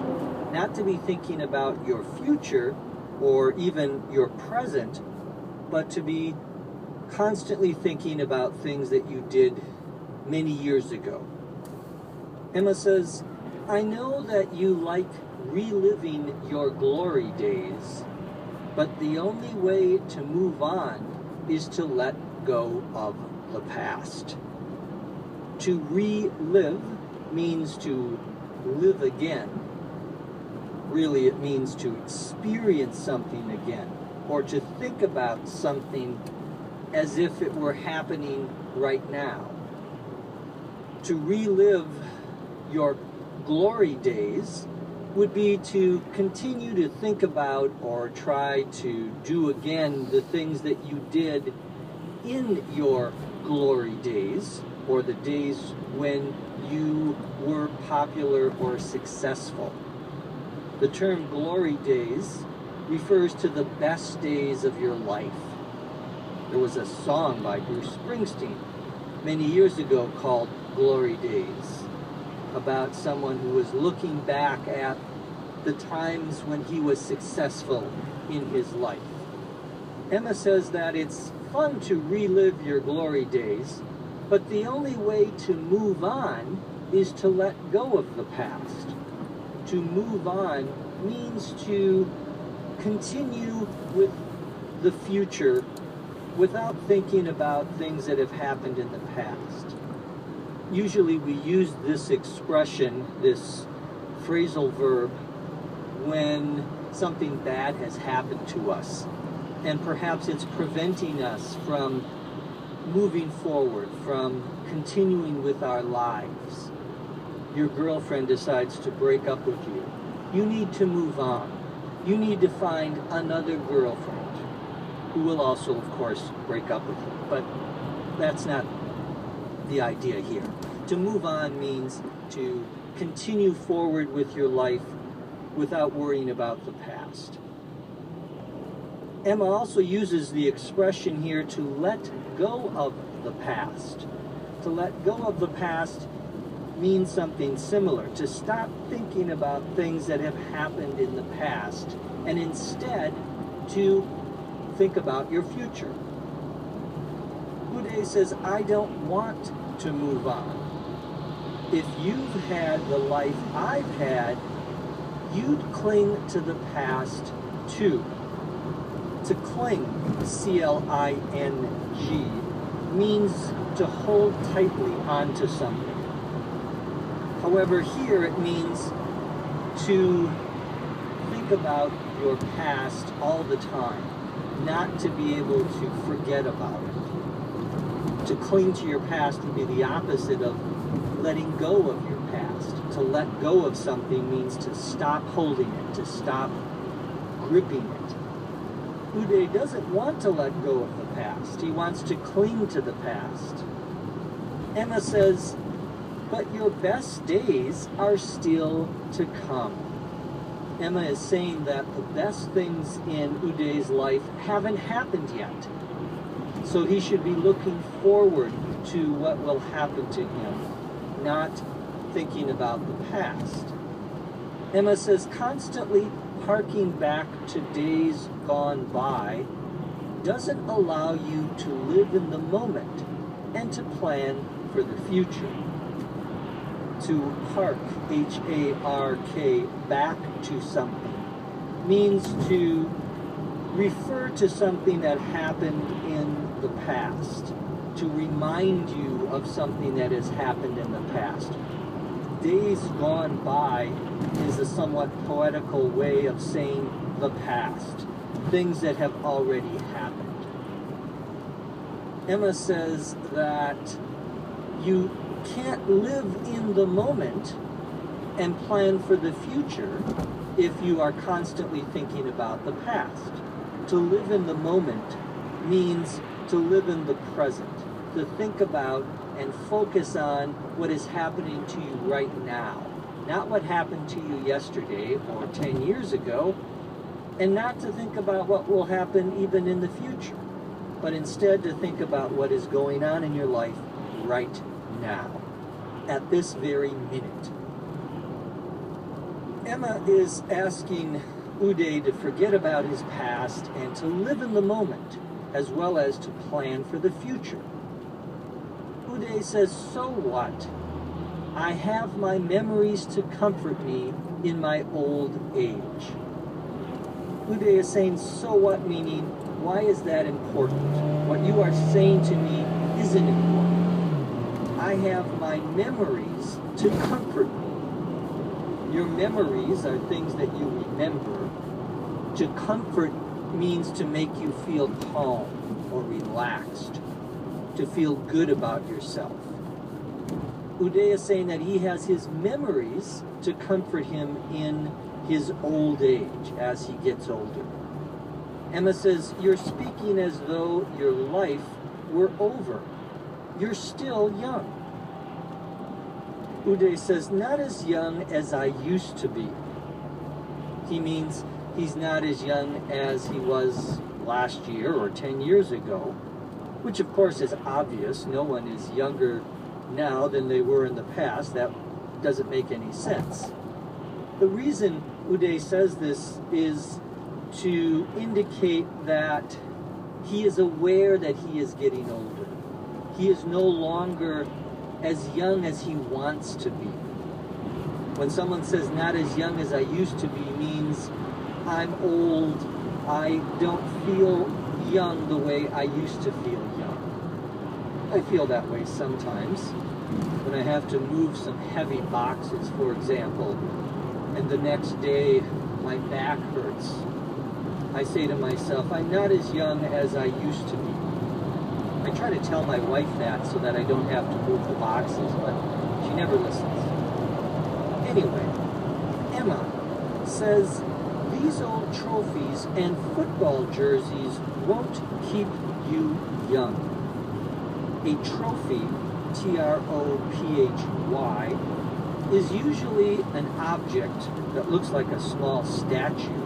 Not to be thinking about your future or even your present, but to be constantly thinking about things that you did many years ago. Emma says, I know that you like reliving your glory days, but the only way to move on is to let go of the past. To relive means to live again. Really, it means to experience something again, or to think about something as if it were happening right now. To relive your glory days would be to continue to think about or try to do again the things that you did in your glory days, or the days when you were popular or successful. The term glory days refers to the best days of your life. There was a song by Bruce Springsteen many years ago called Glory Days, about someone who was looking back at the times when he was successful in his life. Emma says that it's fun to relive your glory days, but the only way to move on is to let go of the past. To move on means to continue with the future without thinking about things that have happened in the past. Usually we use this expression, this phrasal verb, when something bad has happened to us, and perhaps it's preventing us from moving forward, from continuing with our lives. your girlfriend decides to break up with you, you need to move on. You need to find another girlfriend who will also, of course, break up with you. But that's not the idea here. To move on means to continue forward with your life without worrying about the past. Emma also uses the expression here to let go of the past. To let go of the past means something similar, to stop thinking about things that have happened in the past and instead to think about your future. Uday says, I don't want to move on. If you've had the life I've had, you'd cling to the past too. To cling, C-L-I-N-G, means to hold tightly onto something. However, here it means to think about your past all the time, not to be able to forget about it. To cling to your past would be the opposite of letting go of your past. To let go of something means to stop holding it, to stop gripping it. Uday doesn't want to let go of the past. He wants to cling to the past. Emma says, but your best days are still to come. Emma is saying that the best things in Uday's life haven't happened yet. So he should be looking forward to what will happen to him, not thinking about the past. Emma says, constantly harking back to days gone by doesn't allow you to live in the moment and to plan for the future. To hark, H-A-R-K, back to something means to refer to something that happened in the past, to remind you of something that has happened in the past. Days gone by is a somewhat poetical way of saying the past, things that have already happened. Emma says that you can't live in the moment and plan for the future if you are constantly thinking about the past. To live in the moment means to live in the present, to think about and focus on what is happening to you right now, not what happened to you yesterday or 10 years ago, and not to think about what will happen even in the future, but instead to think about what is going on in your life right now, at this very minute. Emma is asking Uday to forget about his past and to live in the moment, as well as to plan for the future. Uday says, so what? I have my memories to comfort me in my old age. Uday is saying, so what, meaning, why is that important? What you are saying to me isn't important. I have my memories to comfort me. Your memories are things that you remember. To comfort means to make you feel calm or relaxed, to feel good about yourself. Uday is saying that he has his memories to comfort him in his old age as he gets older. Emma says, you're speaking as though your life were over. You're still young. Uday says, not as young as I used to be. He means he's not as young as he was last year or 10 years ago, which of course is obvious. No one is younger now than they were in the past. That doesn't make any sense. The reason Uday says this is to indicate that he is aware that he is getting older. He is no longer as young as he wants to be. When someone says not as young as I used to be, means I'm old, I don't feel young the way I used to feel young. I feel that way sometimes when I have to move some heavy boxes, for example, and the next day my back hurts. I say to myself, I'm not as young as I used to be. I try to tell my wife that so that I don't have to move the boxes, but she never listens. Anyway, Emma says these old trophies and football jerseys won't keep you young. A trophy, T-R-O-P-H-Y, is usually an object that looks like a small statue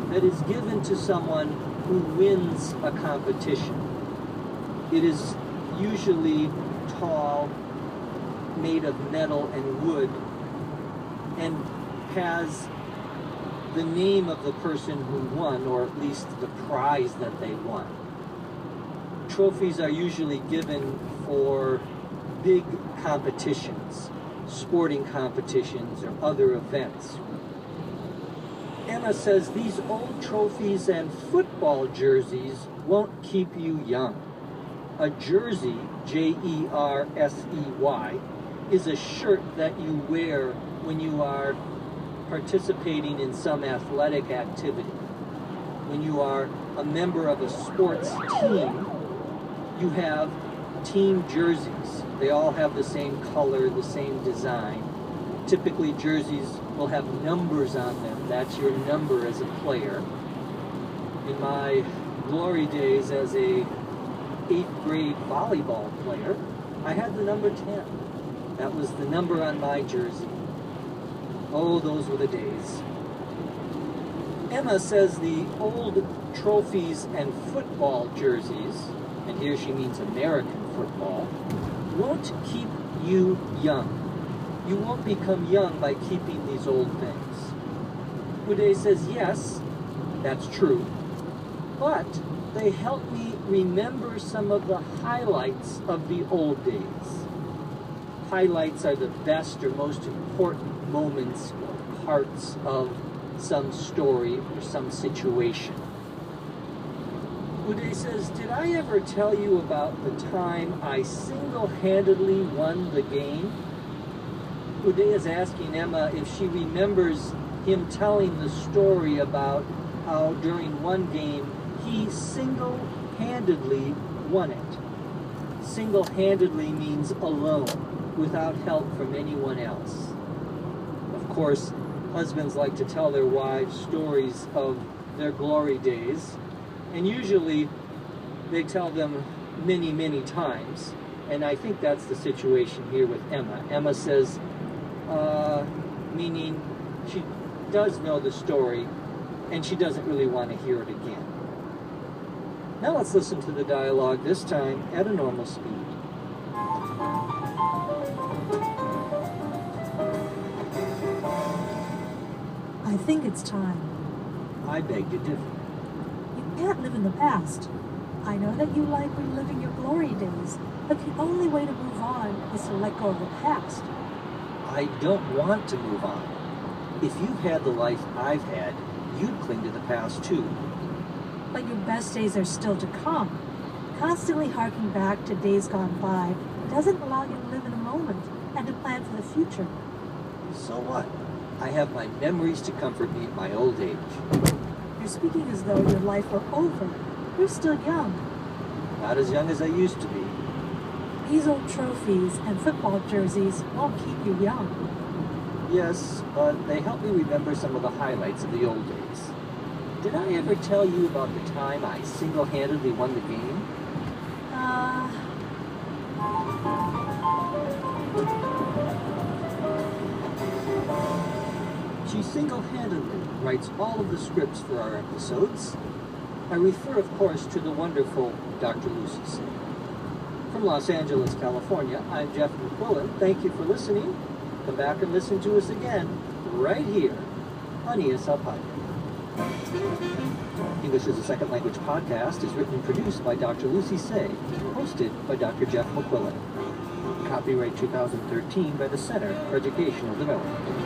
that is given to someone who wins a competition. It is usually tall, made of metal and wood, and has the name of the person who won, or at least the prize that they won. Trophies are usually given for big competitions, sporting competitions, or other events. Emma says these old trophies and football jerseys won't keep you young. A jersey, J-E-R-S-E-Y, is a shirt that you wear when you are participating in some athletic activity. When you are a member of a sports team, you have team jerseys. They all have the same color, the same design. Typically, jerseys will have numbers on them. That's your number as a player. In my glory days as a 8th grade volleyball player, I had the number 10. That was the number on my jersey. Oh, those were the days. Emma says the old trophies and football jerseys, and here she means American football, won't keep you young. You won't become young by keeping these old things. Uday says, yes, that's true, but they help me remember some of the highlights of the old days. Highlights are the best or most important moments or parts of some story or some situation. Uday says, did I ever tell you about the time I single-handedly won the game? Uday is asking Emma if she remembers him telling the story about how during one game he single-handedly won it. Single-handedly means alone, without help from anyone else. Of course, husbands like to tell their wives stories of their glory days, and usually they tell them many, many times, and I think that's the situation here with Emma. Emma says, meaning she does know the story, and she doesn't really want to hear it again. Now let's listen to the dialogue, this time at a normal speed. I think it's time. I beg to differ. You can't live in the past. I know that you like reliving your glory days, but the only way to move on is to let go of the past. I don't want to move on. If you've had the life I've had, you'd cling to the past too. But your best days are still to come. Constantly harking back to days gone by doesn't allow you to live in a moment and to plan for the future. So what? I have my memories to comfort me at my old age. You're speaking as though your life were over. You're still young. Not as young as I used to be. These old trophies and football jerseys won't keep you young. Yes, but they help me remember some of the highlights of the old days. Did I ever tell you about the time I single-handedly won the game? She single-handedly writes all of the scripts for our episodes. I refer, of course, to the wonderful Dr. Lucy C. From Los Angeles, California, I'm Jeff McQuillan. Thank you for listening. Come back and listen to us again, right here on ESL Podcast. English as a Second Language podcast is written and produced by Dr. Lucy Say, hosted by Dr. Jeff McQuillan. Copyright 2013 by the Center for Educational Development.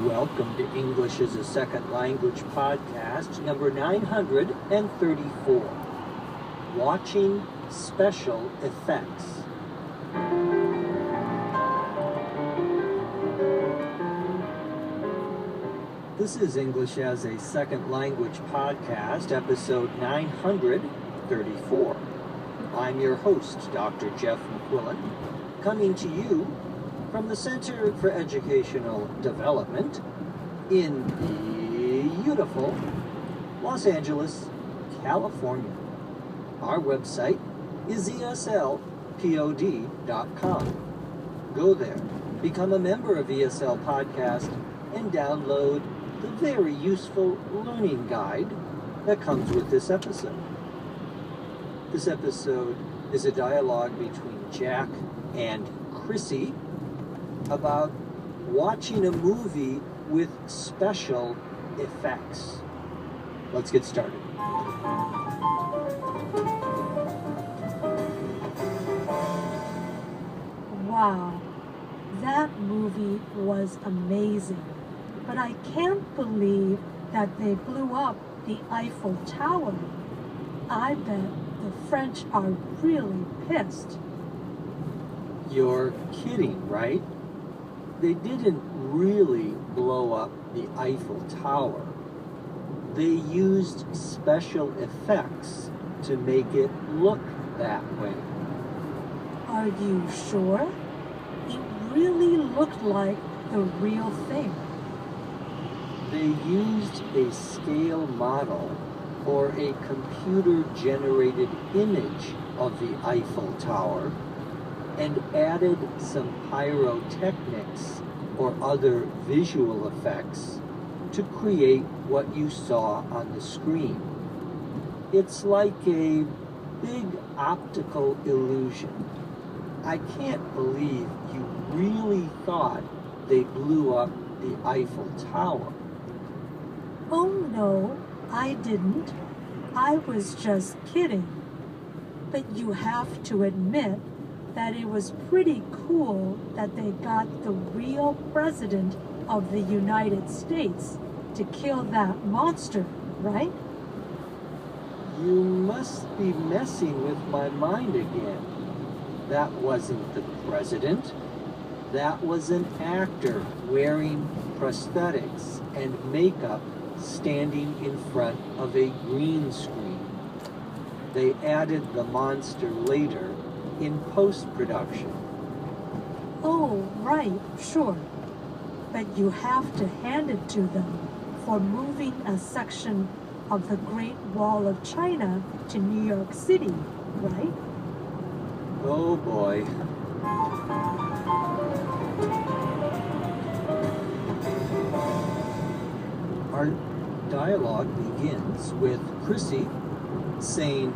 Welcome to English as a Second Language podcast, number 934, Watching Special Effects. This is English as a Second Language podcast, episode 934. I'm your host, Dr. Jeff McQuillan, coming to you from the Center for Educational Development in beautiful Los Angeles, California. Our website is eslpod.com. Go there, become a member of ESL Podcast, and download the very useful learning guide that comes with this episode. This episode is a dialogue between Jack and Chrissy about watching a movie with special effects. Let's get started. Wow, that movie was amazing. But I can't believe that they blew up the Eiffel Tower. I bet the French are really pissed. You're kidding, right? They didn't really blow up the Eiffel Tower. They used special effects to make it look that way. Are you sure? It really looked like the real thing. They used a scale model or a computer-generated image of the Eiffel Tower and added some pyrotechnics or other visual effects to create what you saw on the screen. It's like a big optical illusion. I can't believe you really thought they blew up the Eiffel Tower. Oh no, I didn't. I was just kidding. But you have to admit that it was pretty cool that they got the real president of the United States to kill that monster, right? You must be messing with my mind again. That wasn't the president. That was an actor wearing prosthetics and makeup standing in front of a green screen. They added the monster later in post-production. Oh, right, sure. But you have to hand it to them for moving a section of the Great Wall of China to New York City, right? Oh boy. Our dialogue begins with Chrissy saying,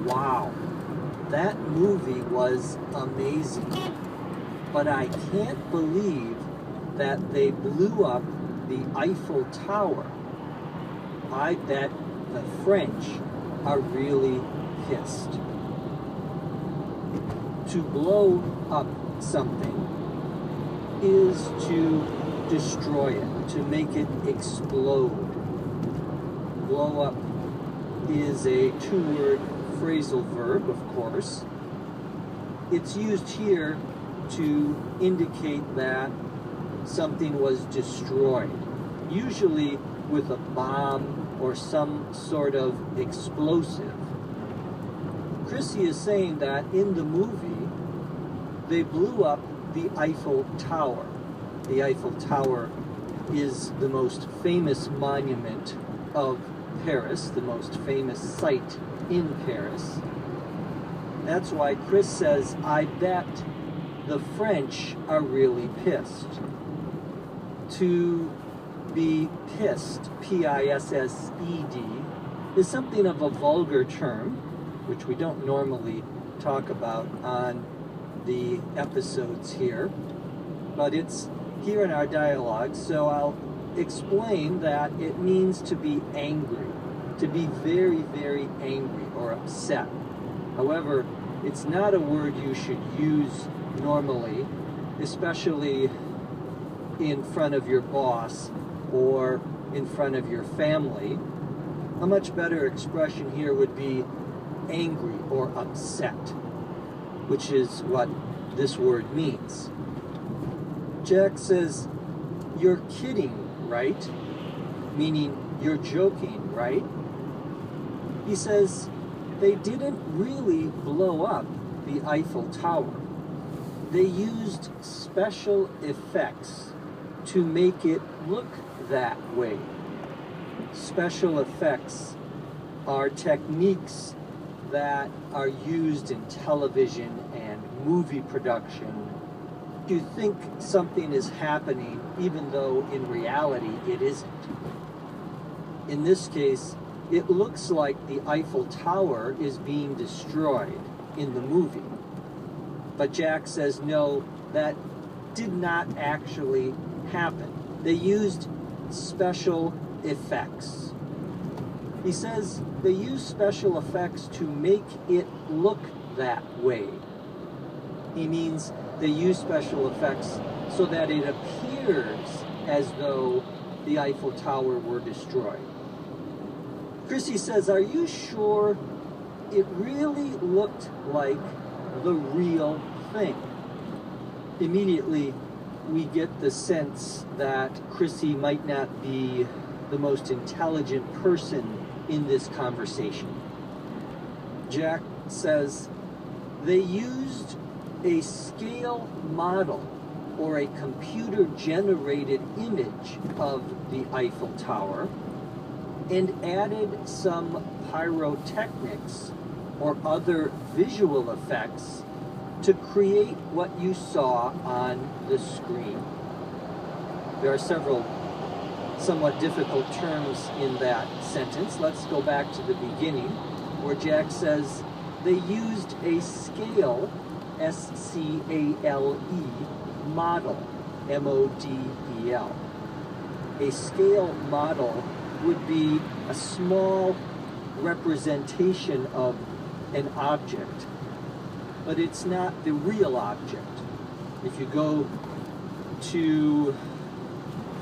"Wow, that movie was amazing, but I can't believe that they blew up the Eiffel Tower. I bet the French are really pissed." To blow up something is to destroy it, to make it explode. Blow up is a two-word phrasal verb, of course. It's used here to indicate that something was destroyed, usually with a bomb or some sort of explosive. Chrissy is saying that in the movie, they blew up the Eiffel Tower. The Eiffel Tower is the most famous monument of Paris, the most famous site in Paris. That's why Chris says, "I bet the French are really pissed." To be pissed, P-I-S-S-E-D, is something of a vulgar term, which we don't normally talk about on the episodes here, but it's here in our dialogue, so I'll explain that it means to be angry, to be very, very angry or upset. However, it's not a word you should use normally, especially in front of your boss or in front of your family. A much better expression here would be angry or upset, which is what this word means. Jack says, "You're kidding, right?" Meaning, you're joking, right? He says, they didn't really blow up the Eiffel Tower. They used special effects to make it look that way. Special effects are techniques that are used in television and movie production. You think something is happening even though in reality it isn't. In this case, it looks like the Eiffel Tower is being destroyed in the movie. But Jack says, no, that did not actually happen. They used special effects. He says they use special effects to make it look that way. He means they use special effects so that it appears as though the Eiffel Tower were destroyed. Chrissy says, are you sure it really looked like the real thing? Immediately, we get the sense that Chrissy might not be the most intelligent person in this conversation. Jack says they used a scale model or a computer-generated image of the Eiffel Tower and added some pyrotechnics or other visual effects to create what you saw on the screen. There are several somewhat difficult terms in that sentence. Let's go back to the beginning where Jack says they used a scale, S-C-A-L-E, model, M-O-D-E-L. A scale model would be a small representation of an object, but it's not the real object. If you go to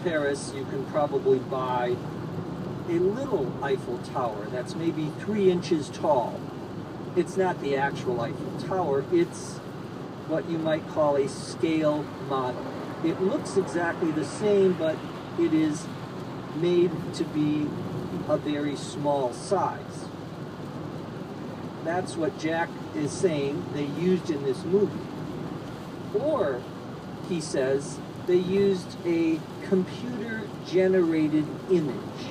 Paris, you can probably buy a little Eiffel Tower that's maybe 3 inches tall. It's not the actual Eiffel Tower, it's what you might call a scale model. It looks exactly the same, but it is made to be a very small size. That's what Jack is saying they used in this movie. Or, he says, they used a computer-generated image.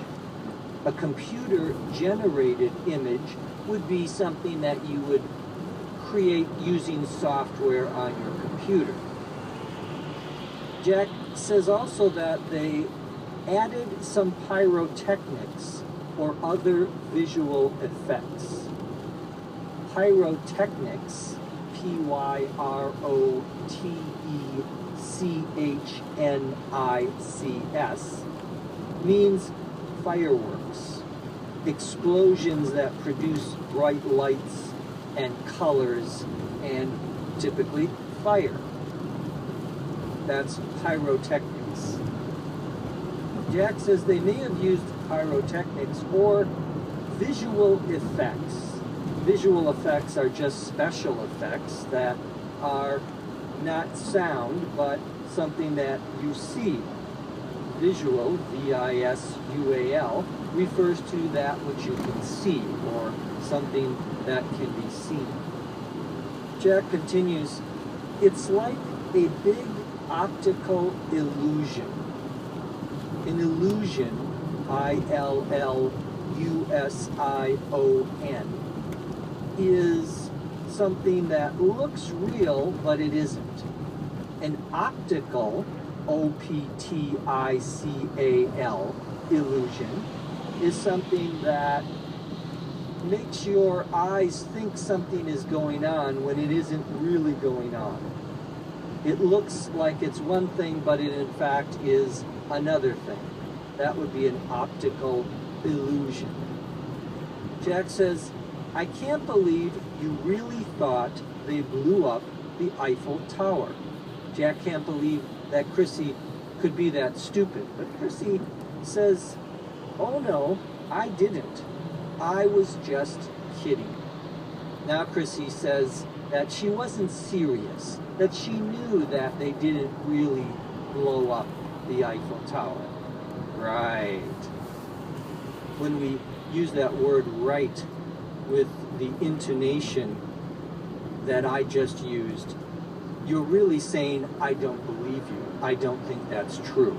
A computer-generated image would be something that you would create using software on your computer. Jack says also that they added some pyrotechnics or other visual effects. Pyrotechnics, P-Y-R-O-T-E-C-H-N-I-C-S, means fireworks, explosions that produce bright lights and colors and typically fire. That's pyrotechnics. Jack says they may have used pyrotechnics or visual effects. Visual effects are just special effects that are not sound, but something that you see. Visual, V-I-S-U-A-L, refers to that which you can see, or something that can be seen. Jack continues, it's like a big optical illusion. An illusion, I-L-L-U-S-I-O-N, is something that looks real, but it isn't. An optical, O-P-T-I-C-A-L, illusion, is something that makes your eyes think something is going on when it isn't really going on. It looks like it's one thing, but it in fact is another thing. That would be an optical illusion. Jack says, I can't believe you really thought they blew up the Eiffel Tower. Jack can't believe that Chrissy could be that stupid. But Chrissy says, oh no, I didn't. I was just kidding. Now Chrissy says that she wasn't serious, that she knew that they didn't really blow up the Eiffel Tower. Right. When we use that word right with the intonation that I just used, you're really saying, I don't believe you. I don't think that's true.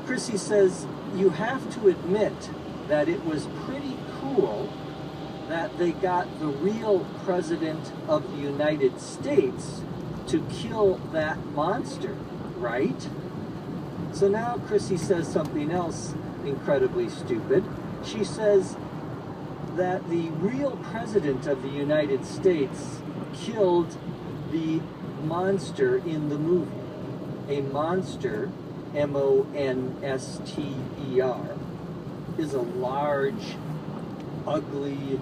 Chrissy says, you have to admit that it was pretty cool that they got the real president of the United States to kill that monster, right? So now Chrissy says something else incredibly stupid. She says that the real president of the United States killed the monster in the movie. A monster, M-O-N-S-T-E-R, is a large, ugly,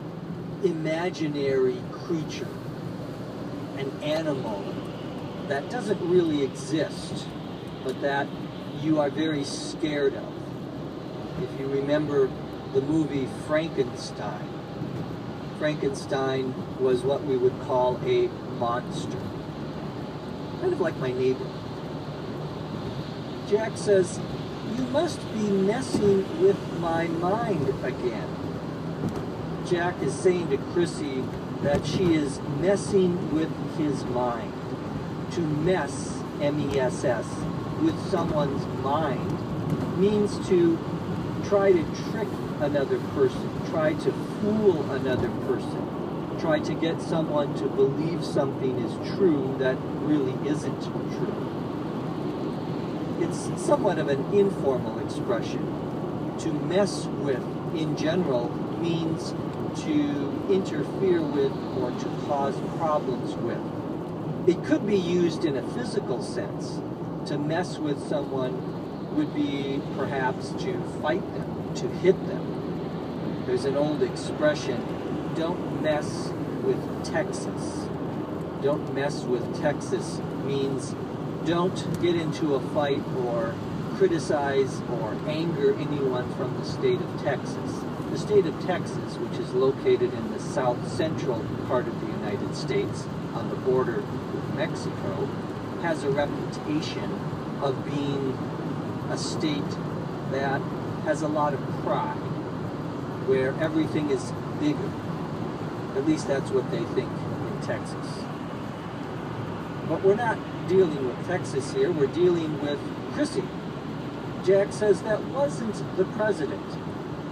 imaginary creature, an animal that doesn't really exist, but that you are very scared of. If you remember the movie Frankenstein, Frankenstein was what we would call a monster. Kind of like my neighbor. Jack says, you must be messing with my mind again. Jack is saying to Chrissy that she is messing with his mind. To mess, M-E-S-S, with someone's mind means to try to trick another person, try to fool another person, try to get someone to believe something is true that really isn't true. It's somewhat of an informal expression. To mess with, in general, means to interfere with or to cause problems with. It could be used in a physical sense. To mess with someone would be perhaps to fight them, to hit them. There's an old expression, don't mess with Texas. Don't mess with Texas means don't get into a fight or criticize or anger anyone from the state of Texas. The state of Texas, which is located in the south central part of the United States on the border with Mexico, has a reputation of being a state that has a lot of pride, where everything is bigger. At least that's what they think in Texas. But we're not dealing with Texas here, we're dealing with Chrissy. Jack says that wasn't the president.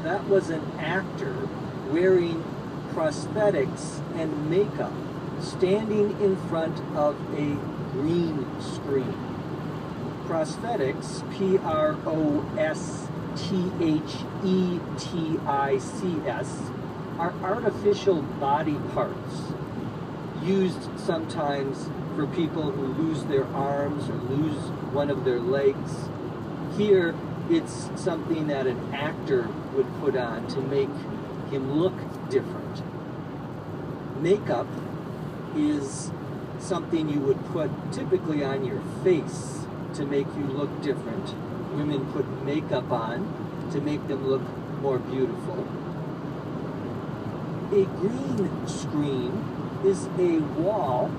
That was an actor wearing prosthetics and makeup, standing in front of a green screen. Prosthetics, P-R-O-S-T-H-E-T-I-C-S, are artificial body parts used sometimes for people who lose their arms or lose one of their legs. Here, it's something that an actor would put on to make him look different. Makeup is something you would put typically on your face to make you look different. Women put makeup on to make them look more beautiful. A green screen is a wall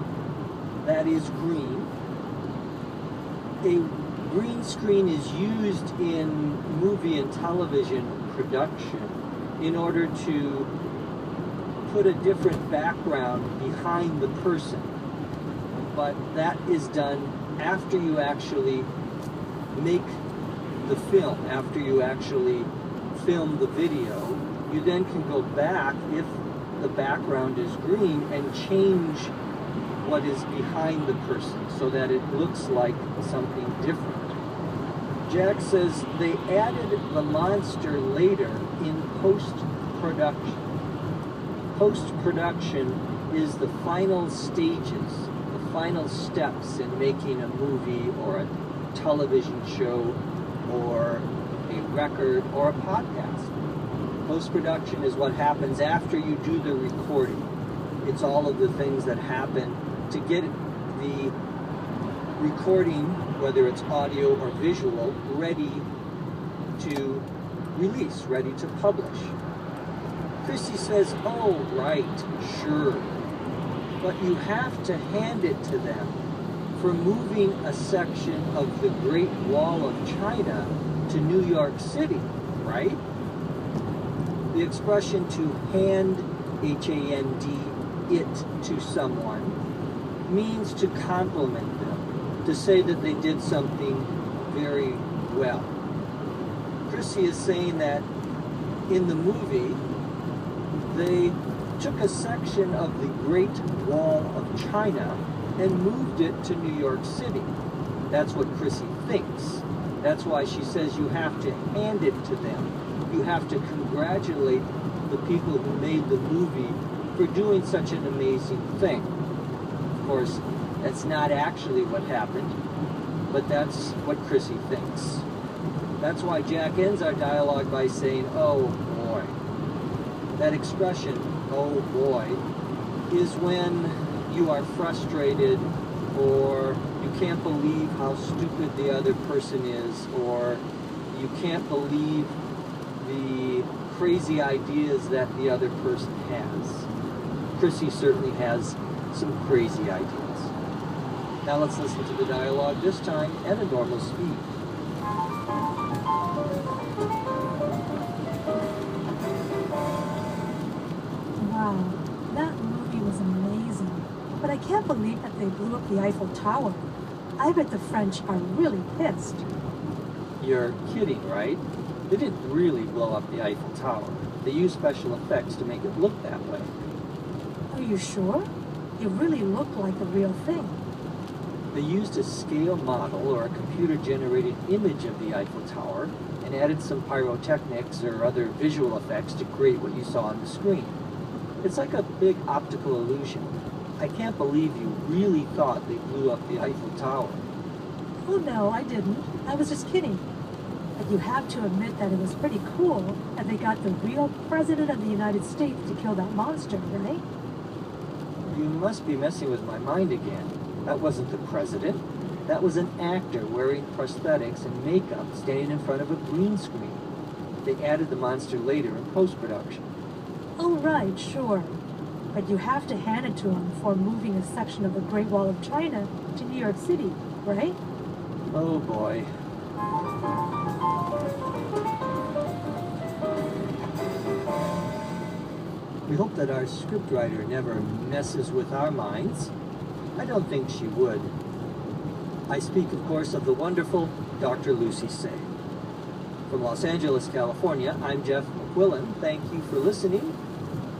that is green. A green screen is used in movie and television production in order to put a different background behind the person. But that is done after you actually make the film, after you actually film the video. You then can go back, if the background is green, and change what is behind the person so that it looks like something different. Jack says they added the monster later in post-production. Post-production is the final stages, the final steps in making a movie or a television show or a record or a podcast. Post-production is what happens after you do the recording. It's all of the things that happen to get the recording, whether it's audio or visual, ready to release, ready to publish. Chrissy says, oh, right, sure. But you have to hand it to them for moving a section of the Great Wall of China to New York City, right? The expression to hand, H-A-N-D, it to someone means to compliment them, to say that they did something very well. Chrissy is saying that in the movie, they took a section of the Great Wall of China and moved it to New York City. That's what Chrissy thinks. That's why she says you have to hand it to them. You have to congratulate the people who made the movie for doing such an amazing thing. Of course, that's not actually what happened, but that's what Chrissy thinks. That's why Jack ends our dialogue by saying, oh boy. That expression, oh boy, is when you are frustrated or you can't believe how stupid the other person is, or you can't believe the crazy ideas that the other person has. Chrissy certainly has some crazy ideas. Now let's listen to the dialogue, this time at a normal speed. Wow, that movie was amazing. But I can't believe that they blew up the Eiffel Tower. I bet the French are really pissed. You're kidding, right? They didn't really blow up the Eiffel Tower. They used special effects to make it look that way. Are you sure? It really looked like the real thing. They used a scale model or a computer-generated image of the Eiffel Tower and added some pyrotechnics or other visual effects to create what you saw on the screen. It's like a big optical illusion. I can't believe you really thought they blew up the Eiffel Tower. Oh no, I didn't. I was just kidding. But you have to admit that it was pretty cool that they got the real President of the United States to kill that monster, right? You must be messing with my mind again. That wasn't the president. That was an actor wearing prosthetics and makeup standing in front of a green screen. They added the monster later in post-production. Oh right, sure. But you have to hand it to him for moving a section of the Great Wall of China to New York City, right? Oh boy. We hope that our scriptwriter never messes with our minds. I don't think she would. I speak, of course, of the wonderful Dr. Lucy Say. From Los Angeles, California, I'm Jeff McQuillan. Thank you for listening.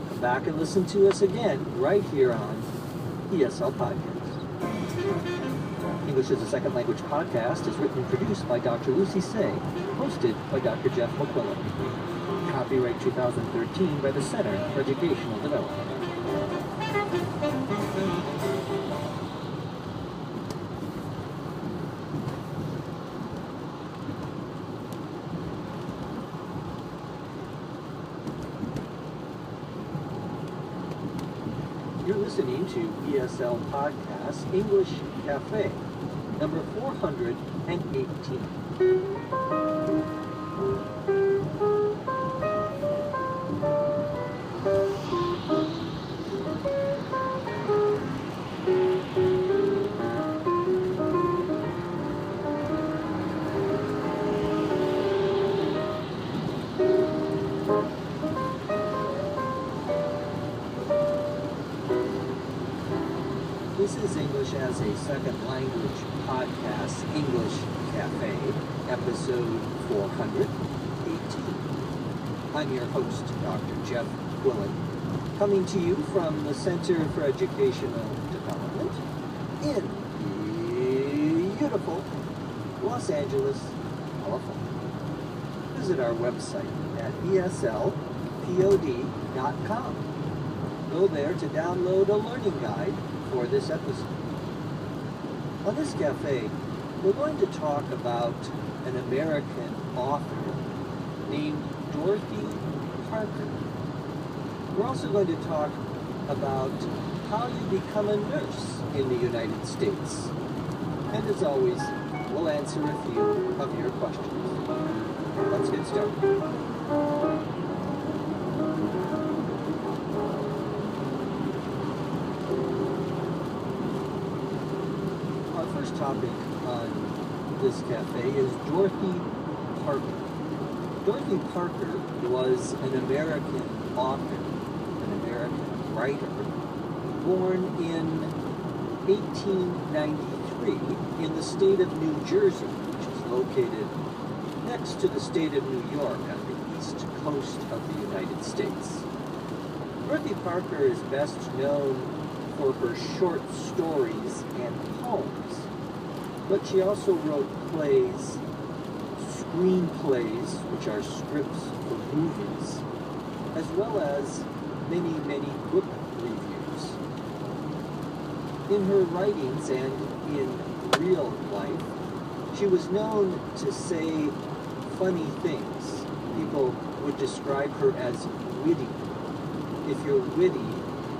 Come back and listen to us again right here on ESL Podcast. English as a Second Language podcast is written and produced by Dr. Lucy Say, hosted by Dr. Jeff McQuillan. Copyright 2013 by the Center for Educational Development. You're listening to ESL Podcast English Cafe, number 418. This is English as a Second Language Podcast, English Cafe, episode 418. I'm your host, Dr. Jeff Quillen, coming to you from the Center for Educational Development in beautiful Los Angeles, California. Visit our website at eslpod.com. Go there to download a learning guide for this episode. On this cafe, we're going to talk about an American author named Dorothy Parker. We're also going to talk about how you become a nurse in the United States. And as always, we'll answer a few of your questions. Let's get started. Our first topic on this cafe is Dorothy Parker. Dorothy Parker was an American author, an American writer, born in 1893 in the state of New Jersey, which is located next to the state of New York on the east coast of the United States. Dorothy Parker is best known for her short stories and poems, but she also wrote plays, screenplays, which are scripts for movies, as well as many, many book reviews. In her writings and in real life, she was known to say funny things. People would describe her as witty. If you're witty,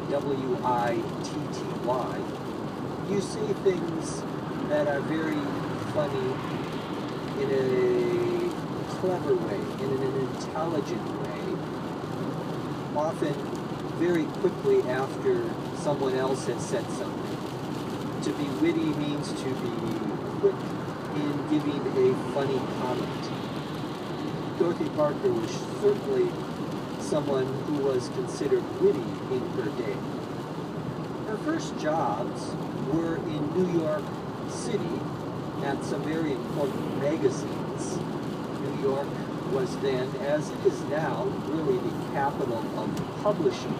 W-I-T-T-Y, you say things that are very funny in a clever way, in an intelligent way, often very quickly after someone else has said something. To be witty means to be quick in giving a funny comment. Dorothy Parker was certainly someone who was considered witty in her day. Her first jobs were in New York City at some very important magazines. New York was then, as it is now, really the capital of publishing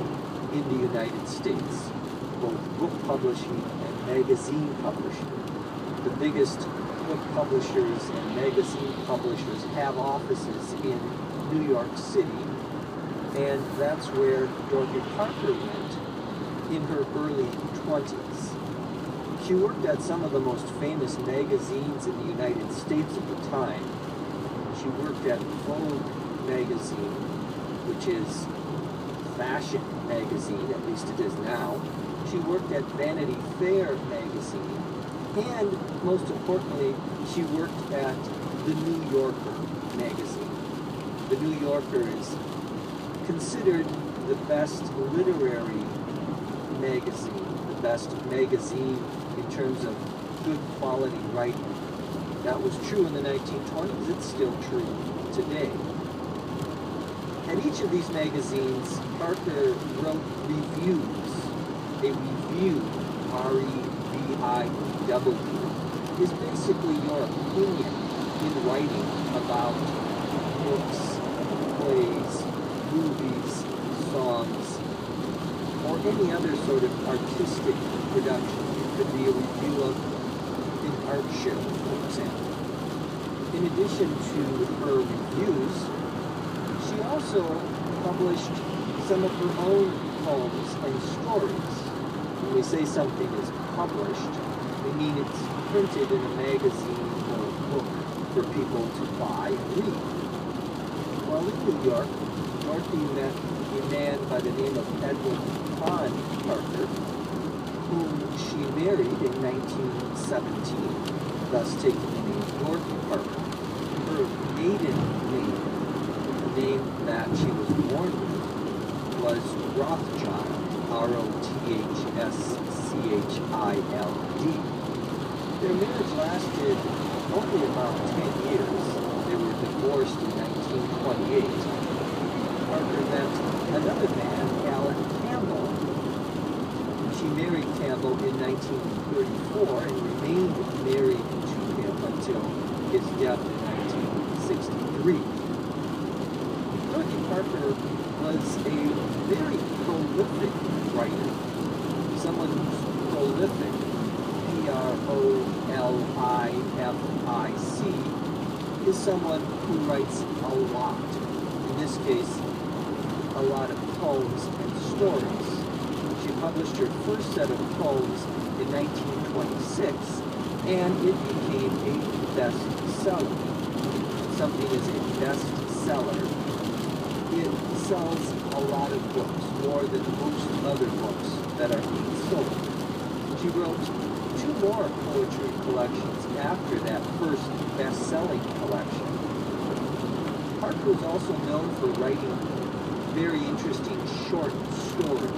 in the United States, both book publishing and magazine publishing. The biggest book publishers and magazine publishers have offices in New York City, and that's where Dorothy Parker went in her early 20s. She worked at some of the most famous magazines in the United States at the time. She worked at Vogue magazine, which is fashion magazine, at least it is now. She worked at Vanity Fair magazine, and most importantly, she worked at the New Yorker magazine. The New Yorker is considered the best literary magazine, the best magazine in terms of good quality writing. That was true in the 1920s, it's still true today. At each of these magazines, Parker wrote reviews. A review, R-E-V-I-E-W, is basically your opinion in writing about books, plays, movies, songs, or any other sort of artistic production. It could be a review of an art show, for example. In addition to her reviews, she also published some of her own poems and stories. When we say something is published, we mean it's printed in a magazine or a book for people to buy and read. While in New York, Dorothy met a man by the name of Edwin Hahn Parker, whom she married in 1917, thus taking the name Dorothy Parker. Her maiden name, the name that she was born with, was Rothschild, R-O-T-H-S-C-H-I-L-D. Their marriage lasted only about 10 years. They were divorced in 1928. Parker met another man, Alan Campbell. She married Campbell in 1934 and remained married to him until his death in 1963. Dorothy Parker was a very prolific writer. Someone who's prolific, P-R-O-L-I-F-I-C, is someone who writes a lot. In this case, a lot of poems and stories. She published her first set of poems in 1926, and it became a bestseller. Something is a bestseller. It sells a lot of books, more than most other books that are being sold. She wrote 2 few more poetry collections after that first best-selling collection. Parker was also known for writing very interesting short stories.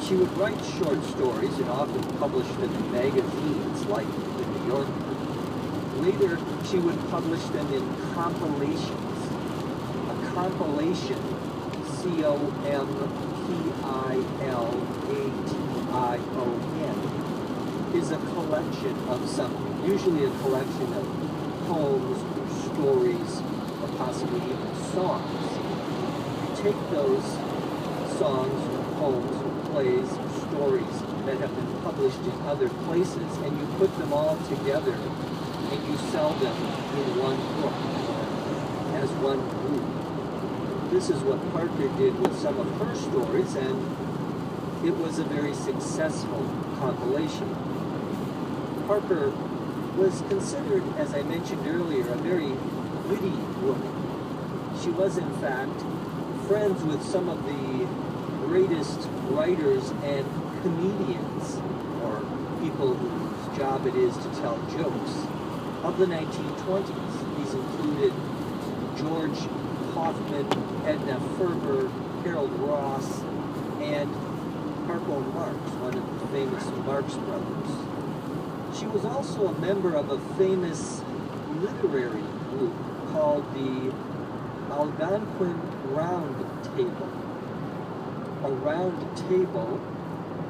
She would write short stories and often publish them in magazines like The New Yorker. Later, she would publish them in compilations. A compilation, C-O-M-P-I-L-A-T-I-O-N, is a collection of something, usually a collection of poems or stories or possibly even songs. You take those songs or poems or plays or stories that have been published in other places and you put them all together and you sell them in one book as one group. This is what Parker did with some of her stories, and it was a very successful compilation. Parker was considered, as I mentioned earlier, a very witty woman. She was, in fact, friends with some of the greatest writers and comedians, or people whose job it is to tell jokes, of the 1920s. These included George Kaufman, Edna Ferber, Harold Ross, and Harpo Marx, one of the famous Marx brothers. She was also a member of a famous literary group called the Algonquin Round Table. A round table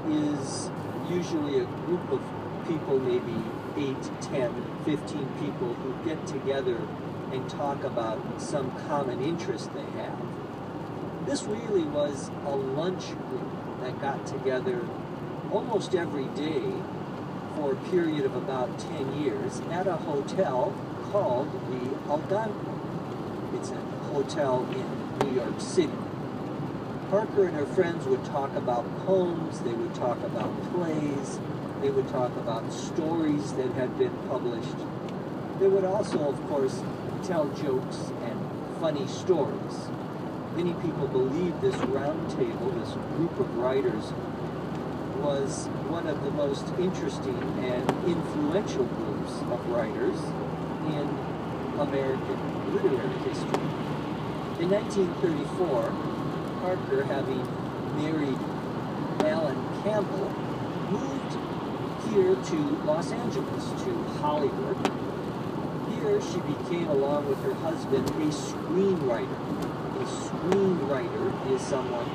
is usually a group of people, maybe 8, 10, 15 people who get together and talk about some common interest they have. This really was a lunch group that got together almost every day for a period of about 10 years at a hotel called the Algonquin. It's a hotel in New York City. Parker and her friends would talk about poems, they would talk about plays, they would talk about stories that had been published. They would also, of course, tell jokes and funny stories. Many people believe this round table, this group of writers, was one of the most interesting and influential groups of writers in American literary history. In 1934, Parker, having married Alan Campbell, moved here to Los Angeles, to Hollywood. Here she became, along with her husband, a screenwriter. A screenwriter is someone,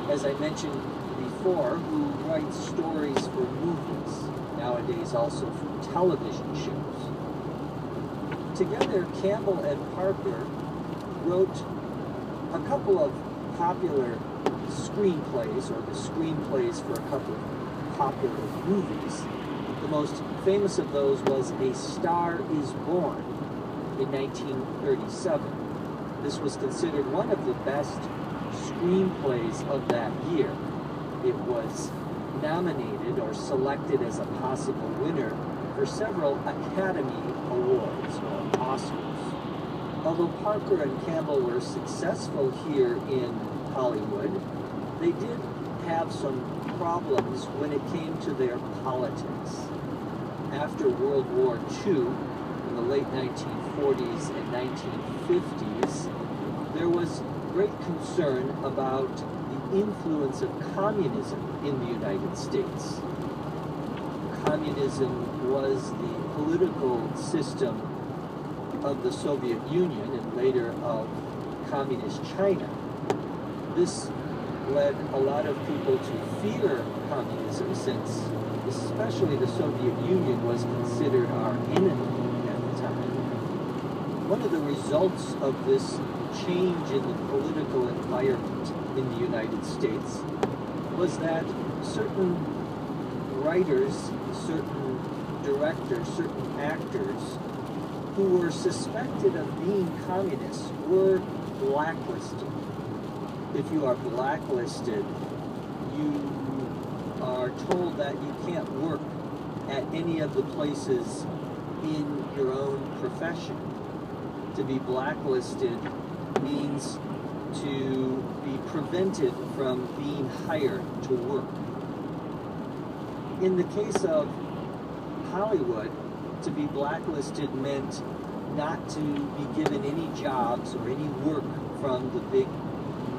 as I mentioned before, who writes stories for movies, nowadays also for television shows. Together, Campbell and Parker wrote a couple of popular screenplays, or the screenplays for a couple of popular movies. The most famous of those was A Star is Born in 1937. This was considered one of the best screenplays of that year. It was nominated or selected as a possible winner for several Academy Awards, or Oscars. Although Parker and Campbell were successful here in Hollywood, they did have some problems when it came to their politics. After World War II, in the late 1940s and 1950s, there was great concern about the influence of communism in the United States. Communism was the political system of the Soviet Union and later of Communist China. This led a lot of people to fear communism, since especially the Soviet Union was considered our enemy at the time. One of the results of this change in the political environment in the United States was that certain writers, certain directors, certain actors who were suspected of being communists were blacklisted. If you are blacklisted, you are told that you can't work at any of the places in your own profession. To be blacklisted means to be prevented from being hired to work. In the case of Hollywood, to be blacklisted meant not to be given any jobs or any work from the big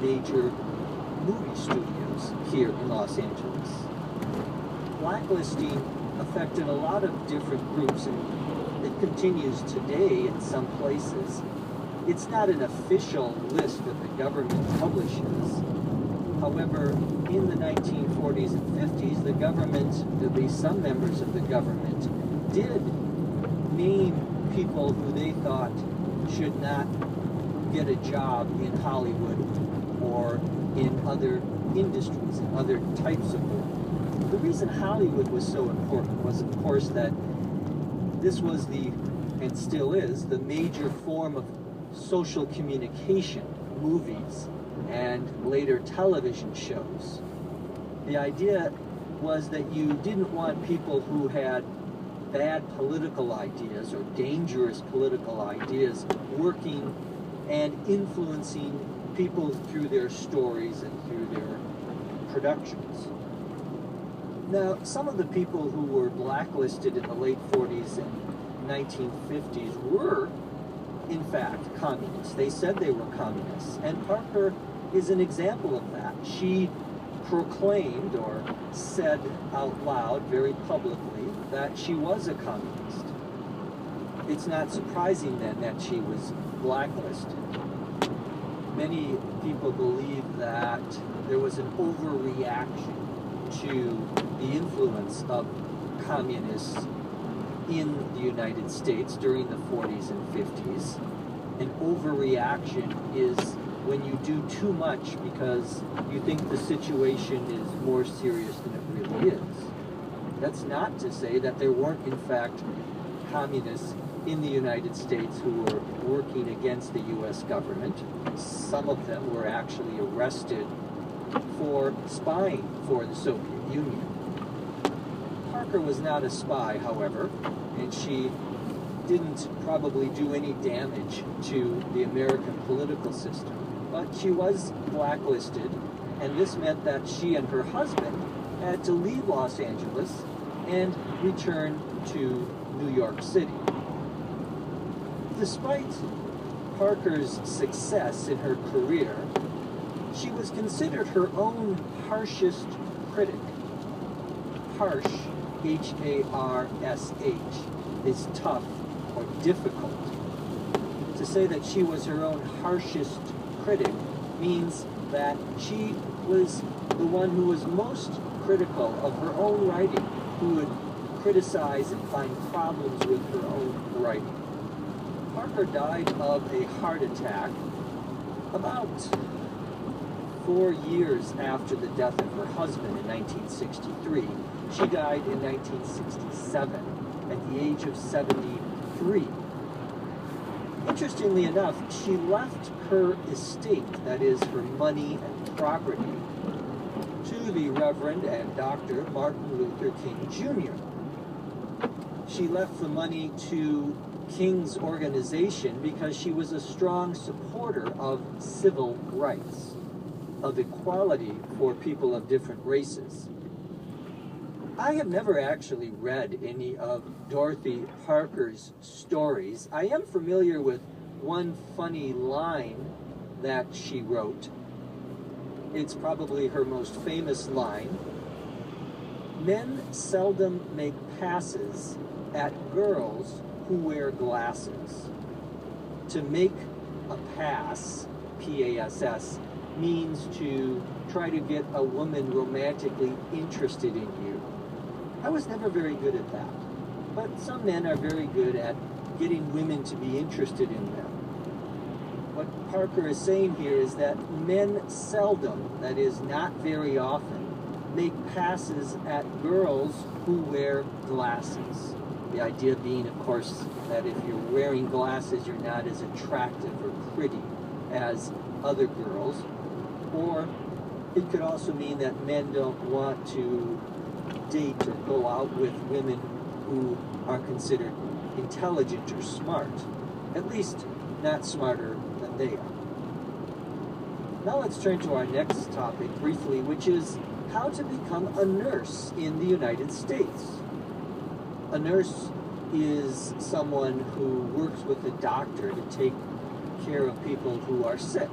major movie studios here in Los Angeles. Blacklisting affected a lot of different groups, and it continues today in some places. It's not an official list that the government publishes. However, in the 1940s and 50s, the government, at least some members of the government, did name people who they thought should not get a job in Hollywood or in other industries and other types of work. The reason Hollywood was so important was, of course, that this was and still is, the major form of social communication, movies, and later television shows. The idea was that you didn't want people who had bad political ideas or dangerous political ideas working and influencing people through their stories and through their productions. Now, some of the people who were blacklisted in the late 40s and 1950s were, in fact, communists. They said they were communists, and Parker is an example of that. She proclaimed or said out loud very publicly that she was a communist. It's not surprising then that she was blacklisted. Many people believe that there was an overreaction to the influence of communists in the United States during the 40s and 50s. An overreaction is when you do too much because you think the situation is more serious than it really is. That's not to say that there weren't, in fact, communists in the United States who were working against the U.S. government. Some of them were actually arrested for spying for the Soviet Union. Parker was not a spy, however, and she didn't probably do any damage to the American political system. But she was blacklisted, and this meant that she and her husband had to leave Los Angeles and return to New York City. Despite Parker's success in her career, she was considered her own harshest critic. Harsh, H-A-R-S-H, is tough or difficult. To say that she was her own harshest critic means that she was the one who was most critical of her own writing, who would criticize and find problems with her own writing. Parker died of a heart attack about 4 years after the death of her husband in 1963. She died in 1967 at the age of 73. Interestingly enough, she left her estate, that is, her money and property, to the Reverend and Dr. Martin Luther King Jr. She left the money to King's organization because she was a strong supporter of civil rights, of equality for people of different races. I have never actually read any of Dorothy Parker's stories. I am familiar with one funny line that she wrote. It's probably her most famous line. Men seldom make passes at girls who wear glasses. To make a pass, P-A-S-S, means to try to get a woman romantically interested in you. I was never very good at that, but some men are very good at getting women to be interested in them. What Parker is saying here is that men seldom, that is not very often, make passes at girls who wear glasses. The idea being, of course, that if you're wearing glasses, you're not as attractive or pretty as other girls. Or it could also mean that men don't want to date or go out with women who are considered intelligent or smart. At least not smarter than they are. Now let's turn to our next topic briefly, which is how to become a nurse in the United States. A nurse is someone who works with the doctor to take care of people who are sick.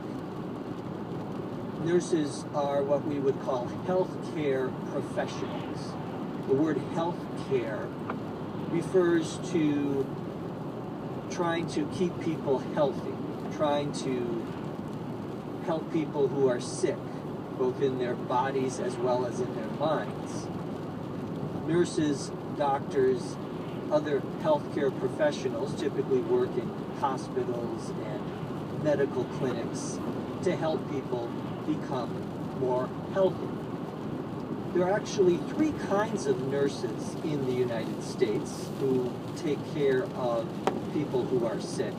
Nurses are what we would call healthcare professionals. The word healthcare refers to trying to keep people healthy, trying to help people who are sick, both in their bodies as well as in their minds. Nurses, doctors, other healthcare professionals typically work in hospitals and medical clinics to help people become more healthy. There are actually three kinds of nurses in the United States who take care of people who are sick.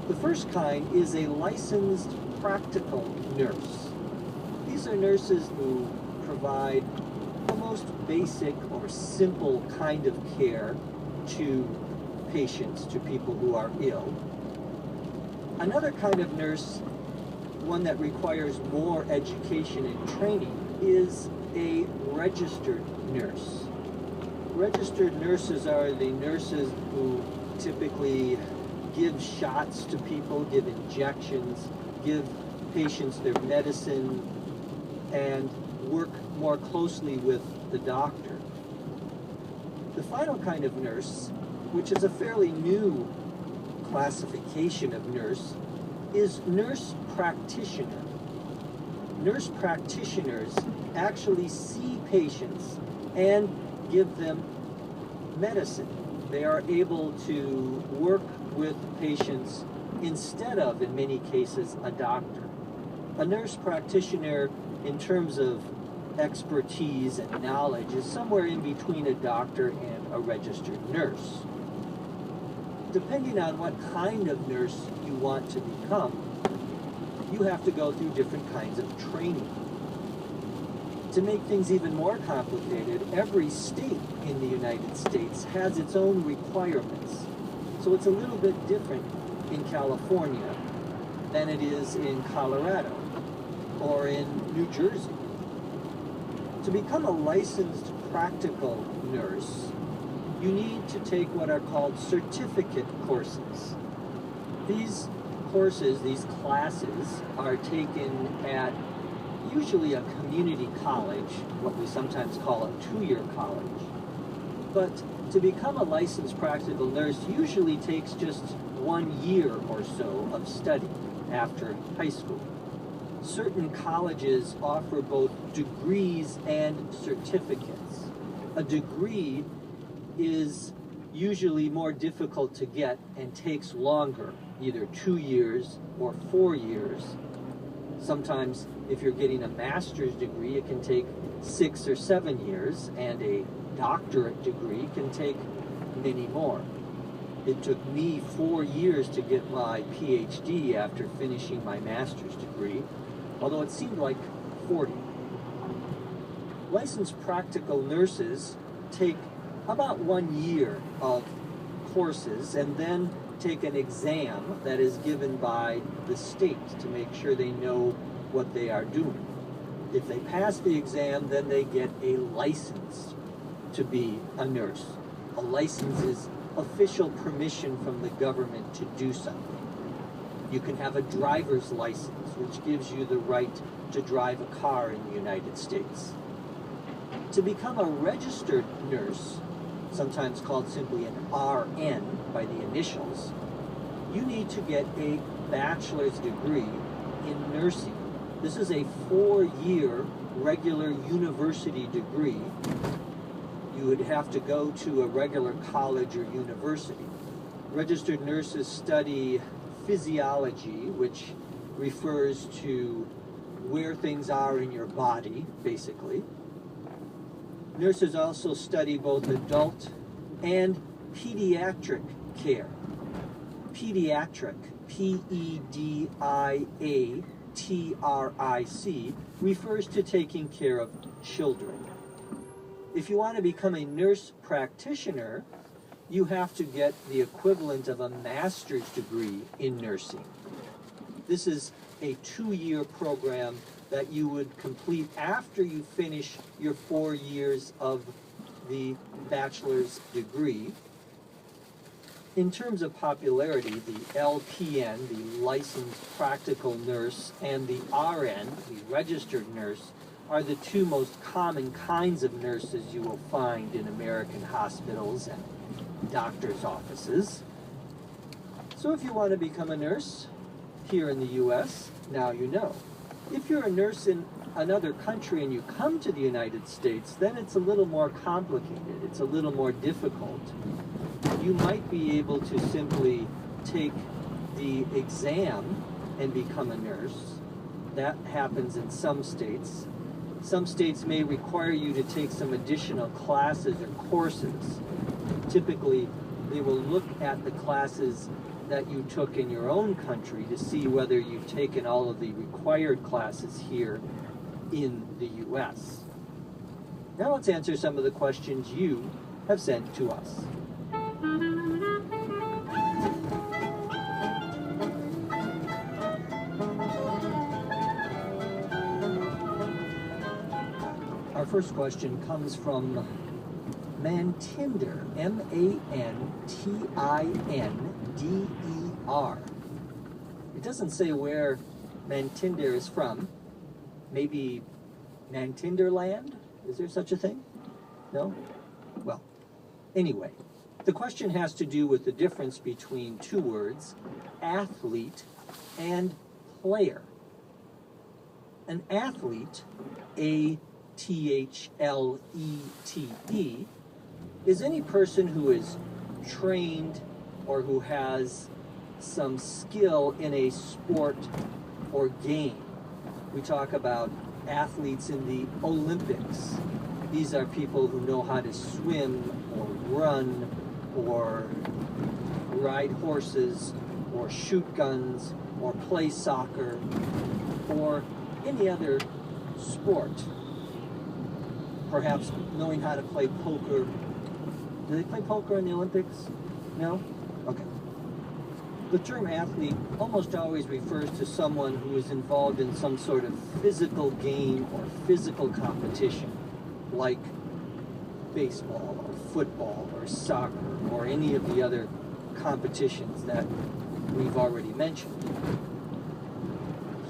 The first kind is a licensed practical nurse. These are nurses who provide the most basic or simple kind of care to patients, to people who are ill. Another kind of nurse, one that requires more education and training, is a registered nurse. Registered nurses are the nurses who typically give shots to people, give injections, give patients their medicine, and work more closely with the doctor. The final kind of nurse, which is a fairly new classification of nurse, is nurse practitioner. Nurse practitioners actually see patients and give them medicine. They are able to work with patients instead of, in many cases, a doctor. A nurse practitioner, in terms of expertise and knowledge, is somewhere in between a doctor and a registered nurse. Depending on what kind of nurse you want to become, you have to go through different kinds of training. To make things even more complicated, every state in the United States has its own requirements. So it's a little bit different in California than it is in Colorado or in New Jersey. To become a licensed practical nurse, you need to take what are called certificate courses. These courses, these classes, are taken at usually a community college, what we sometimes call a two-year college. But to become a licensed practical nurse usually takes just 1 year or so of study after high school. Certain colleges offer both degrees and certificates. A degree is usually more difficult to get and takes longer, either 2 years or 4 years. Sometimes if you're getting a master's degree, it can take 6 or 7 years, and a doctorate degree can take many more. It took me 4 years to get my PhD after finishing my master's degree, although it seemed like 40. Licensed practical nurses take about 1 year of courses and then take an exam that is given by the state to make sure they know what they are doing. If they pass the exam, then they get a license to be a nurse. A license is official permission from the government to do something. You can have a driver's license, which gives you the right to drive a car in the United States. To become a registered nurse, sometimes called simply an RN by the initials, you need to get a bachelor's degree in nursing. This is a 4-year regular university degree. You would have to go to a regular college or university. Registered nurses study physiology, which refers to where things are in your body, basically. Nurses also study both adult and pediatric care. Pediatric, P-E-D-I-A-T-R-I-C, refers to taking care of children. If you want to become a nurse practitioner, you have to get the equivalent of a master's degree in nursing. This is a 2-year program that you would complete after you finish your 4 years of the bachelor's degree. In terms of popularity, the LPN, the licensed practical nurse, and the RN, the registered nurse, are the two most common kinds of nurses you will find in American hospitals and doctors' offices. So if you want to become a nurse here in the U.S., now you know. If you're a nurse in another country and you come to the United States, then it's a little more complicated. It's a little more difficult. You might be able to simply take the exam and become a nurse. That happens in some states. Some states may require you to take some additional classes or courses. Typically, they will look at the classes that you took in your own country to see whether you've taken all of the required classes here in the U.S. Now let's answer some of the questions you have sent to us. Our first question comes from Mantinder, M-A-N-T-I-N-D-E-R. It doesn't say where Mantinder is from. Maybe Mantinderland? Is there such a thing? No? Well, anyway, the question has to do with the difference between two words, athlete and player. An athlete, A-T-H-L-E-T-E, is any person who is trained or who has some skill in a sport or game. We talk about athletes in the Olympics. These are people who know how to swim or run or ride horses or shoot guns or play soccer or any other sport. Perhaps knowing how to play poker. Do they play poker in the Olympics? No? Okay. The term athlete almost always refers to someone who is involved in some sort of physical game or physical competition, like baseball or football or soccer or any of the other competitions that we've already mentioned.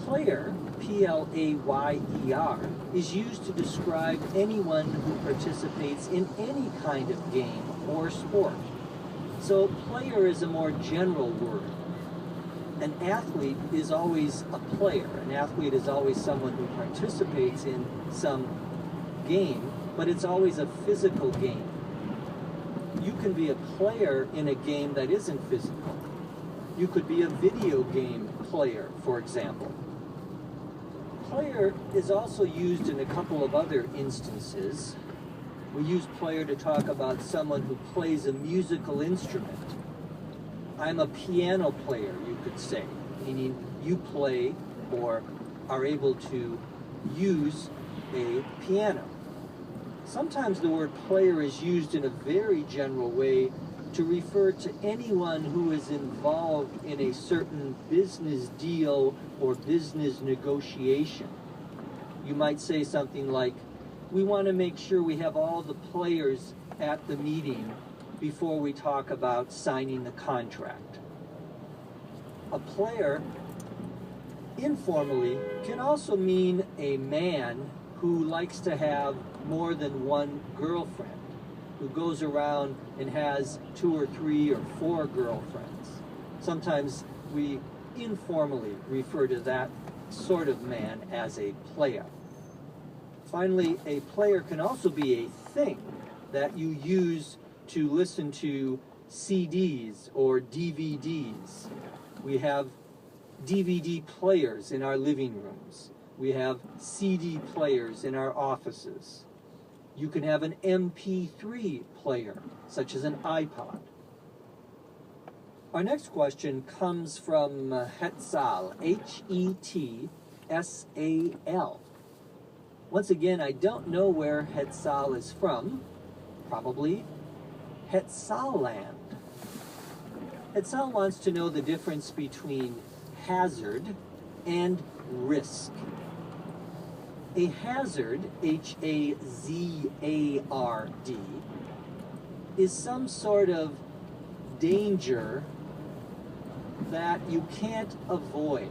Player, P-L-A-Y-E-R, is used to describe anyone who participates in any kind of game or sport. So player is a more general word. An athlete is always a player. An athlete is always someone who participates in some game, but it's always a physical game. You can be a player in a game that isn't physical. You could be a video game player, for example. Player is also used in a couple of other instances. We use player to talk about someone who plays a musical instrument. I'm a piano player, you could say, meaning you play or are able to use a piano. Sometimes the word player is used in a very general way to refer to anyone who is involved in a certain business deal or business negotiation. You might say something like, we want to make sure we have all the players at the meeting before we talk about signing the contract. A player, informally, can also mean a man who likes to have more than one girlfriend, who goes around and has 2 or 3 or 4 girlfriends. Sometimes we informally refer to that sort of man as a player. Finally, a player can also be a thing that you use to listen to CDs or DVDs. We have DVD players in our living rooms. We have CD players in our offices. You can have an MP3 player, such as an iPod. Our next question comes from Hetzal, H-E-T-S-A-L. Once again, I don't know where Hetzal is from. Probably Hetzaland. Hetzal wants to know the difference between hazard and risk. A hazard, H-A-Z-A-R-D, is some sort of danger that you can't avoid.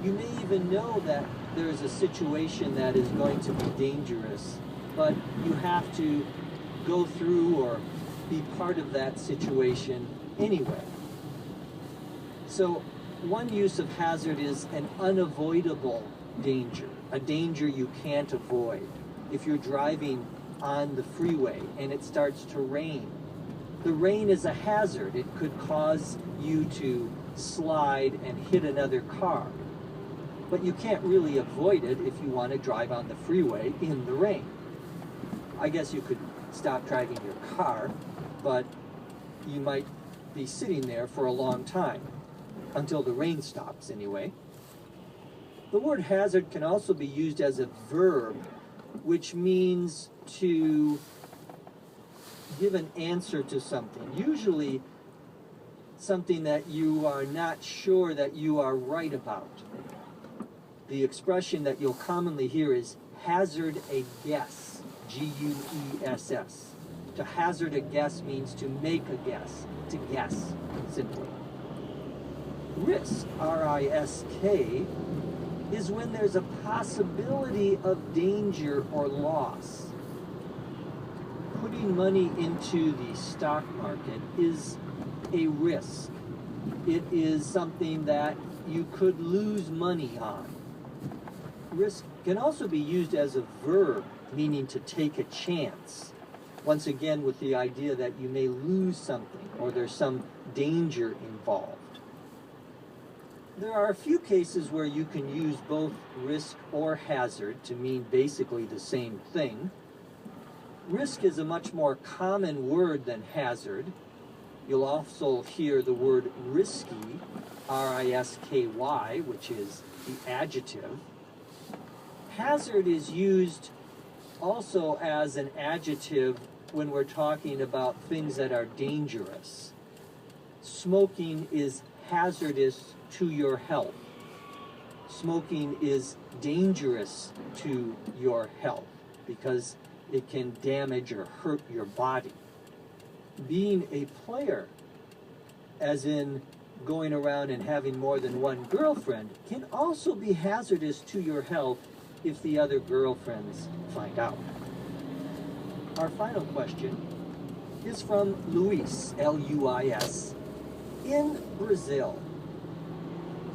You may even know that there is a situation that is going to be dangerous, but you have to go through or be part of that situation anyway. So one use of hazard is an unavoidable danger, a danger you can't avoid. If you're driving on the freeway and it starts to rain, the rain is a hazard. It could cause you to slide and hit another car. But you can't really avoid it if you want to drive on the freeway in the rain. I guess you could stop driving your car, but you might be sitting there for a long time, until the rain stops anyway. The word hazard can also be used as a verb, which means to give an answer to something, usually something that you are not sure that you are right about. The expression that you'll commonly hear is hazard a guess, G-U-E-S-S. To hazard a guess means to make a guess, to guess, simply. Risk, R-I-S-K, is when there's a possibility of danger or loss. Putting money into the stock market is a risk. It is something that you could lose money on. Risk can also be used as a verb, meaning to take a chance. Once again, with the idea that you may lose something or there's some danger involved. There are a few cases where you can use both risk or hazard to mean basically the same thing. Risk is a much more common word than hazard. You'll also hear the word risky, R-I-S-K-Y, which is the adjective. Hazard is used also as an adjective when we're talking about things that are dangerous. Smoking is hazardous to your health. Smoking is dangerous to your health because it can damage or hurt your body. Being a player, as in going around and having more than one girlfriend, can also be hazardous to your health if the other girlfriends find out. Our final question is from Luis, L-U-I-S, in Brazil.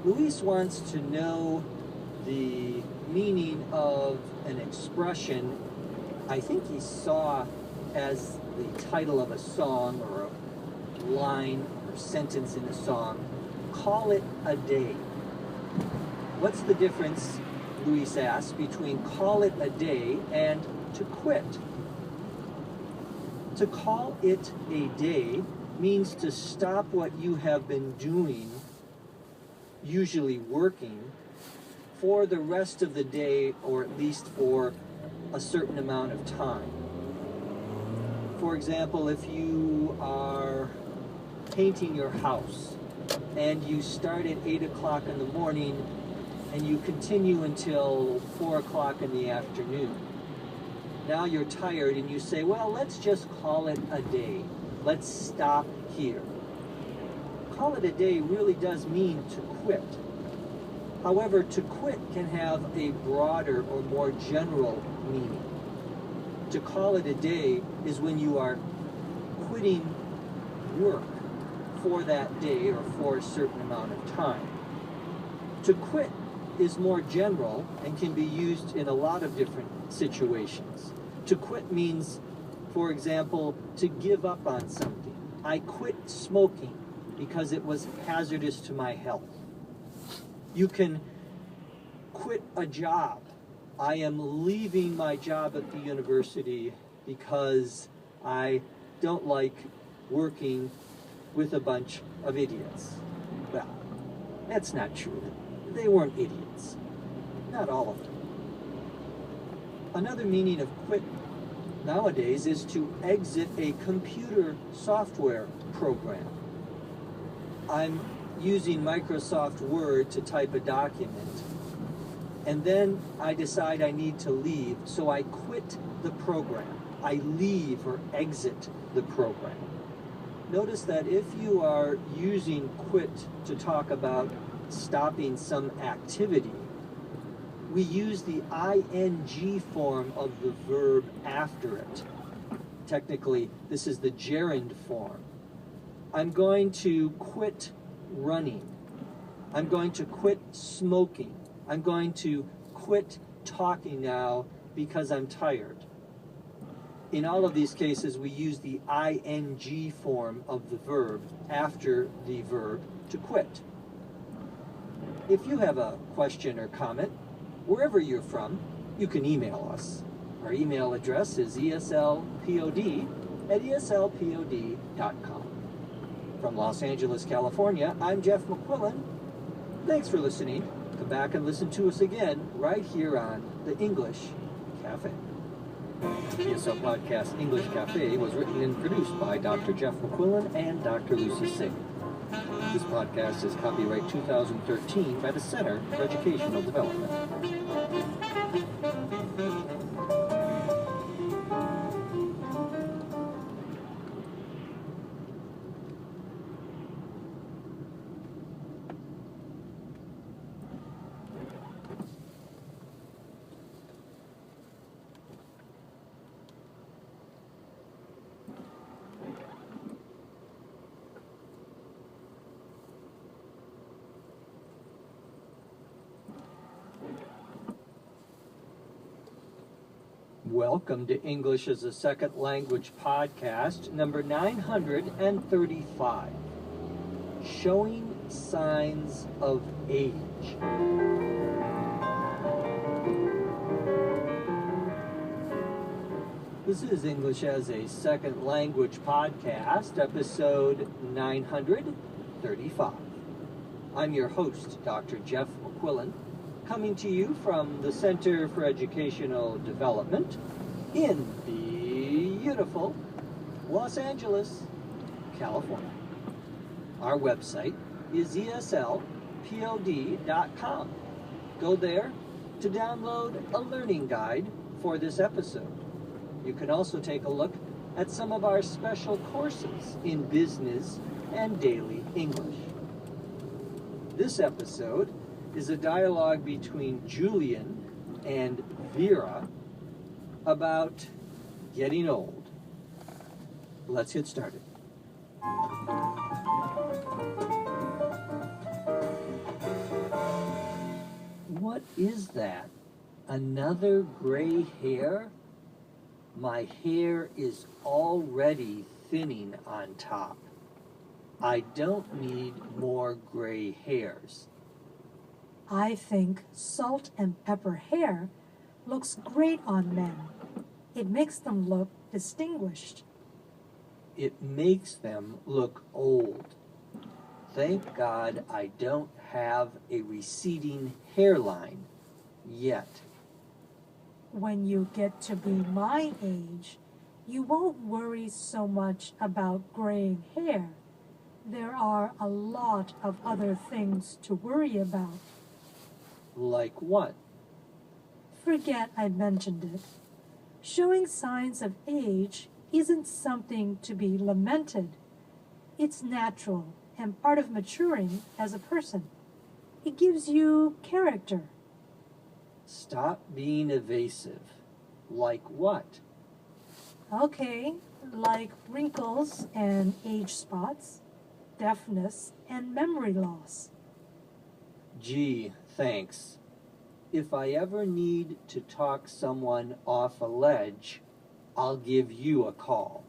Luis wants to know the meaning of an expression I think he saw as the title of a song or a line or sentence in a song. Call it a day. What's the difference, Luis asks, between call it a day and to quit? To call it a day means to stop what you have been doing, usually working, for the rest of the day, or at least for a certain amount of time. For example, if you are painting your house and you start at 8 o'clock in the morning and you continue until 4 o'clock in the afternoon. Now you're tired and you say, well, let's just call it a day. Let's stop here. Call it a day really does mean to quit. However, to quit can have a broader or more general meaning. To call it a day is when you are quitting work for that day or for a certain amount of time. To quit is more general and can be used in a lot of different situations. To quit means, for example, to give up on something. I quit smoking because it was hazardous to my health. You can quit a job. I am leaving my job at the university because I don't like working with a bunch of idiots. Well, that's not true. They weren't idiots. Not all of them. Another meaning of quit nowadays is to exit a computer software program. I'm using Microsoft Word to type a document, and then I decide I need to leave, so I quit the program. I leave or exit the program. Notice that if you are using quit to talk about stopping some activity, we use the ing form of the verb after it. Technically, this is the gerund form. I'm going to quit running. I'm going to quit smoking. I'm going to quit talking now because I'm tired. In all of these cases, we use the ing form of the verb after the verb to quit. If you have a question or comment, wherever you're from, you can email us. Our email address is eslpod@eslpod.com. From Los Angeles, California, I'm Jeff McQuillan. Thanks for listening. Come back and listen to us again right here on the English Cafe. The ESL Podcast English Cafe was written and produced by Dr. Jeff McQuillan and Dr. Lucy Singh. This podcast is copyright 2013 by the Center for Educational Development. Welcome to English as a Second Language podcast, number 935, Showing Signs of Age. This is English as a Second Language podcast, episode 935. I'm your host, Dr. Jeff McQuillan, coming to you from the Center for Educational Development in beautiful Los Angeles, California. Our website is eslpod.com. Go there to download a learning guide for this episode. You can also take a look at some of our special courses in business and daily English. This episode is a dialogue between Julian and Vera about getting old. Let's get started. What is that? Another gray hair? My hair is already thinning on top. I don't need more gray hairs. I think salt and pepper hair looks great on men. It makes them look distinguished. It makes them look old. Thank God I don't have a receding hairline yet. When you get to be my age, you won't worry so much about graying hair. There are a lot of other things to worry about. Like what? Forget I mentioned it. Showing signs of age isn't something to be lamented. It's natural and part of maturing as a person. It gives you character. Stop being evasive. Like what? Okay, like wrinkles and age spots, deafness and memory loss. Gee, thanks. If I ever need to talk someone off a ledge, I'll give you a call.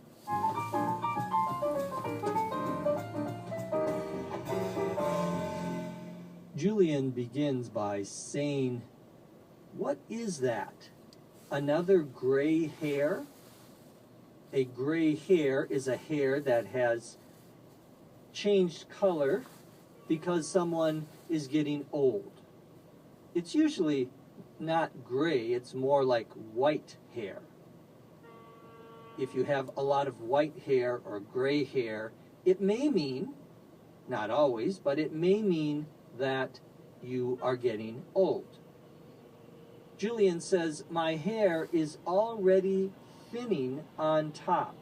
Julian begins by saying, "What is that? Another gray hair?" A gray hair is a hair that has changed color because someone is getting old. It's usually not gray, it's more like white hair. If you have a lot of white hair or gray hair, it may mean, not always, but it may mean that you are getting old. Julian says, "My hair is already thinning on top.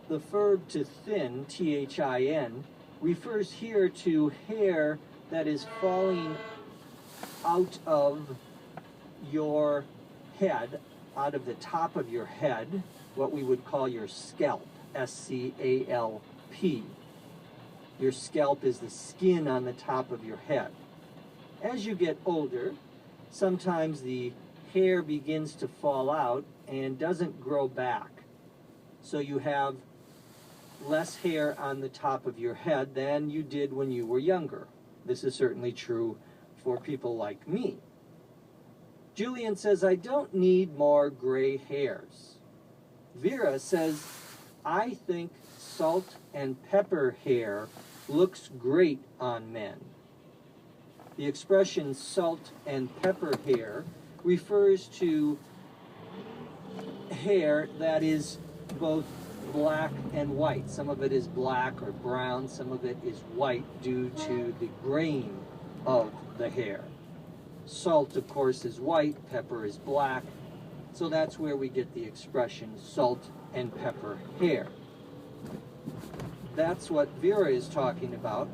The verb to thin, T-H-I-N, refers here to hair that is falling out of your head, out of the top of your head, what we would call your scalp, S-C-A-L-P. Your scalp is the skin on the top of your head. As you get older, sometimes the hair begins to fall out and doesn't grow back. So you have less hair on the top of your head than you did when you were younger. This is certainly true for people like me. Julian says, I don't need more gray hairs. Vera says, I think salt and pepper hair looks great on men. The expression salt and pepper hair refers to hair that is both black and white. Some of it is black or brown, some of it is white due to the grain of the hair. Salt, of course, is white, pepper is black, so that's where we get the expression salt and pepper hair. That's what Vera is talking about.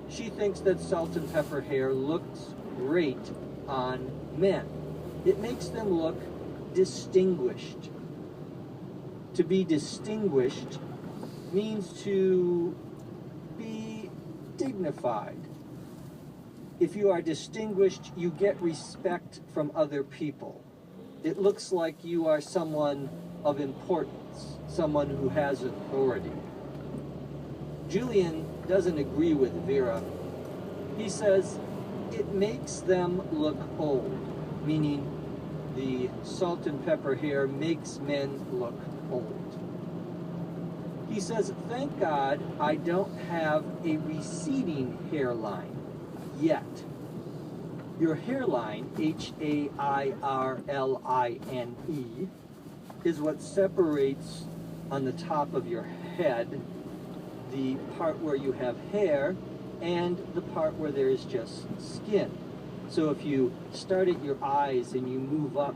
She thinks that salt and pepper hair looks great on men. It makes them look distinguished. To be distinguished means to be dignified. If you are distinguished, you get respect from other people. It looks like you are someone of importance, someone who has authority. Julian doesn't agree with Vera. He says it makes them look old, meaning the salt and pepper hair makes men look old. He says, thank God I don't have a receding hairline yet. Your hairline, H-A-I-R-L-I-N-E, is what separates on the top of your head the part where you have hair and the part where there is just skin. So if you start at your eyes and you move up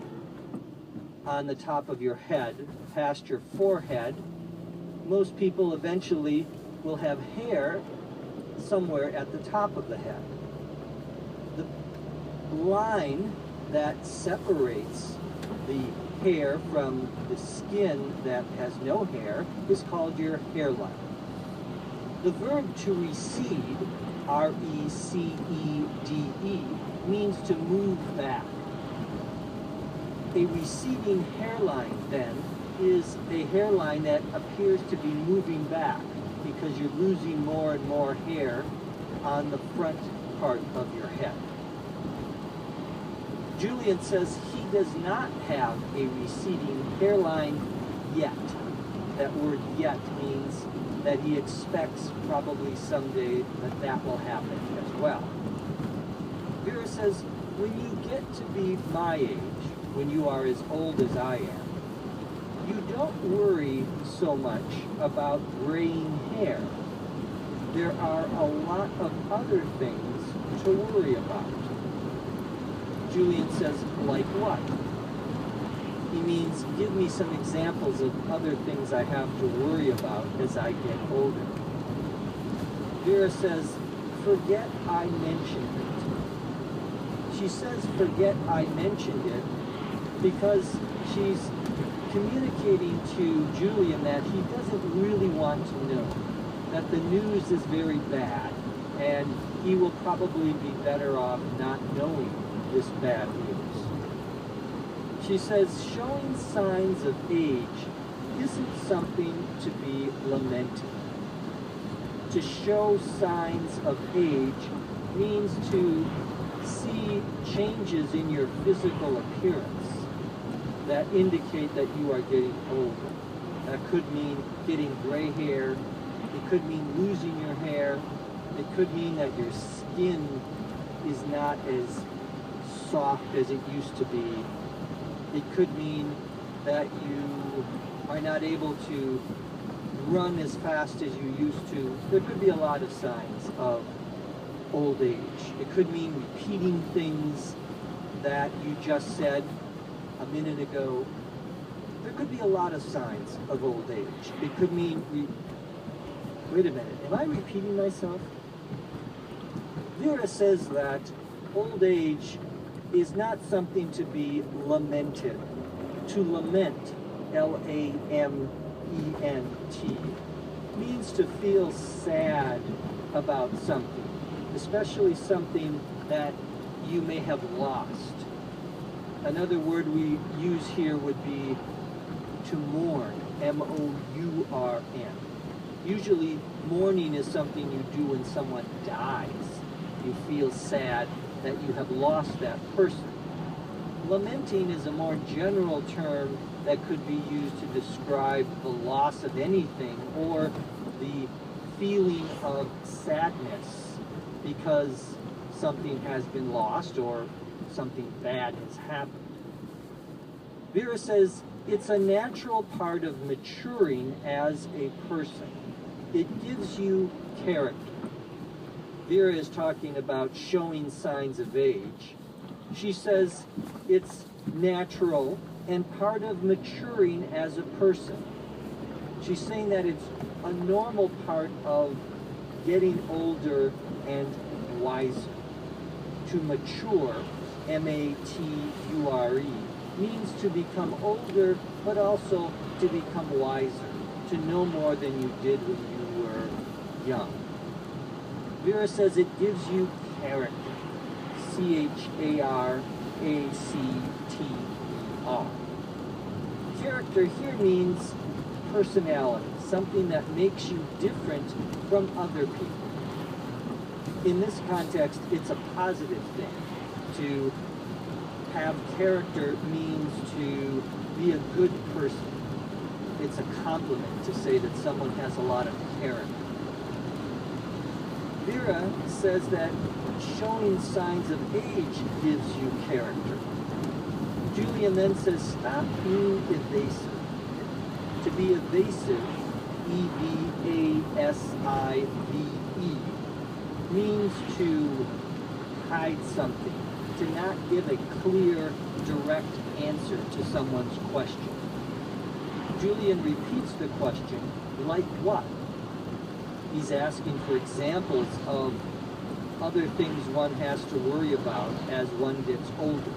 on the top of your head, past your forehead, most people eventually will have hair somewhere at the top of the head. The line that separates the hair from the skin that has no hair is called your hairline. The verb to recede, R-E-C-E-D-E, means to move back. A receding hairline, then, is a hairline that appears to be moving back because you're losing more and more hair on the front part of your head. Julian says he does not have a receding hairline yet. That word yet means that he expects probably someday that will happen as well. Vera says, when you get to be my age, when you are as old as I am, you don't worry so much about graying hair. There are a lot of other things to worry about. Julian says, like what? He means, give me some examples of other things I have to worry about as I get older. Vera says, forget I mentioned it. She says, forget I mentioned it, because she's communicating to Julian that he doesn't really want to know, that the news is very bad, and he will probably be better off not knowing this bad news. She says, showing signs of age isn't something to be lamented. To show signs of age means to see changes in your physical appearance that indicate that you are getting older. That could mean getting gray hair. It could mean losing your hair. It could mean that your skin is not as soft as it used to be. It could mean that you are not able to run as fast as you used to. There could be a lot of signs of old age. It could mean repeating things that you just said a minute ago. there could be a lot of signs of old age. It could mean, wait a minute, am I repeating myself? Vera says that old age is not something to be lamented. To lament, L-A-M-E-N-T, means to feel sad about something, especially something that you may have lost. Another word we use here would be to mourn, M-O-U-R-N. Usually, mourning is something you do when someone dies. You feel sad that you have lost that person. Lamenting is a more general term that could be used to describe the loss of anything or the feeling of sadness because something has been lost or something bad has happened. Vera says it's a natural part of maturing as a person. It gives you character. Vera is talking about showing signs of age. She says it's natural and part of maturing as a person. She's saying that it's a normal part of getting older and wiser. To mature, M-A-T-U-R-E, means to become older, but also to become wiser, to know more than you did when you were young. Vera says it gives you character, C-H-A-R-A-C-T-E-R. Character here means personality, something that makes you different from other people. In this context, it's a positive thing. To have character means to be a good person. It's a compliment to say that someone has a lot of character. Vera says that showing signs of age gives you character. Julian then says, stop being evasive. To be evasive, E-V-A-S-I-V-E, means to hide something, to not give a clear, direct answer to someone's question. Julian repeats the question, like what? He's asking for examples of other things one has to worry about as one gets older.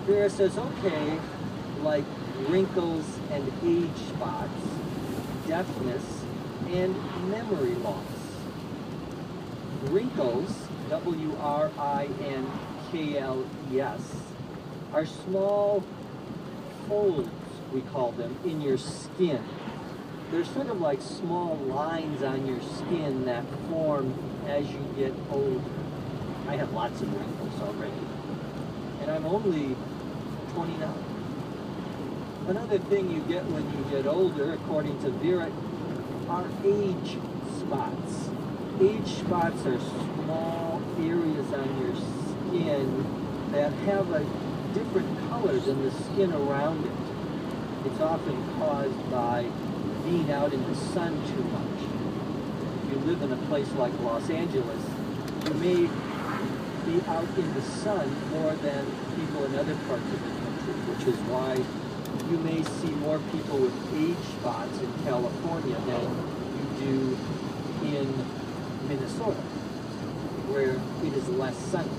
Vera says, okay, like wrinkles and age spots, deafness, and memory loss. Wrinkles, W-R-I-N-K-L-E-S, are small folds, we call them, in your skin. They're sort of like small lines on your skin that form as you get older. I have lots of wrinkles already, and I'm only 29. Another thing you get when you get older, according to Vera, are age spots. Age spots are small areas on your skin that have a different color than the skin around it. It's often caused by being out in the sun too much. If you live in a place like Los Angeles, you may be out in the sun more than people in other parts of the country, which is why you may see more people with age spots in California than you do in Minnesota, where it is less sunny.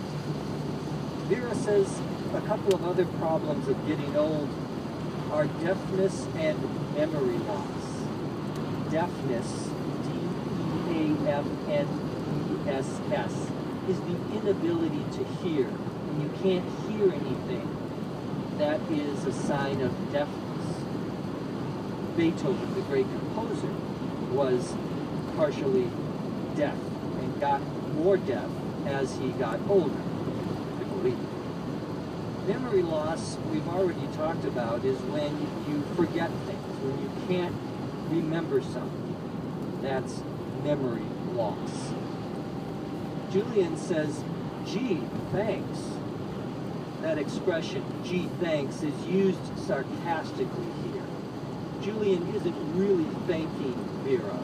Vera says a couple of other problems of getting old are deafness and memory loss. Deafness, D-E-A-F-N-E-S-S, is the inability to hear. When you can't hear anything, that is a sign of deafness. Beethoven, the great composer, was partially deaf and got more deaf as he got older, I believe. Memory loss, we've already talked about, is when you forget things, when you can't remember something. That's memory loss. Julian says, gee, thanks. That expression, gee, thanks, is used sarcastically here. Julian isn't really thanking Vera.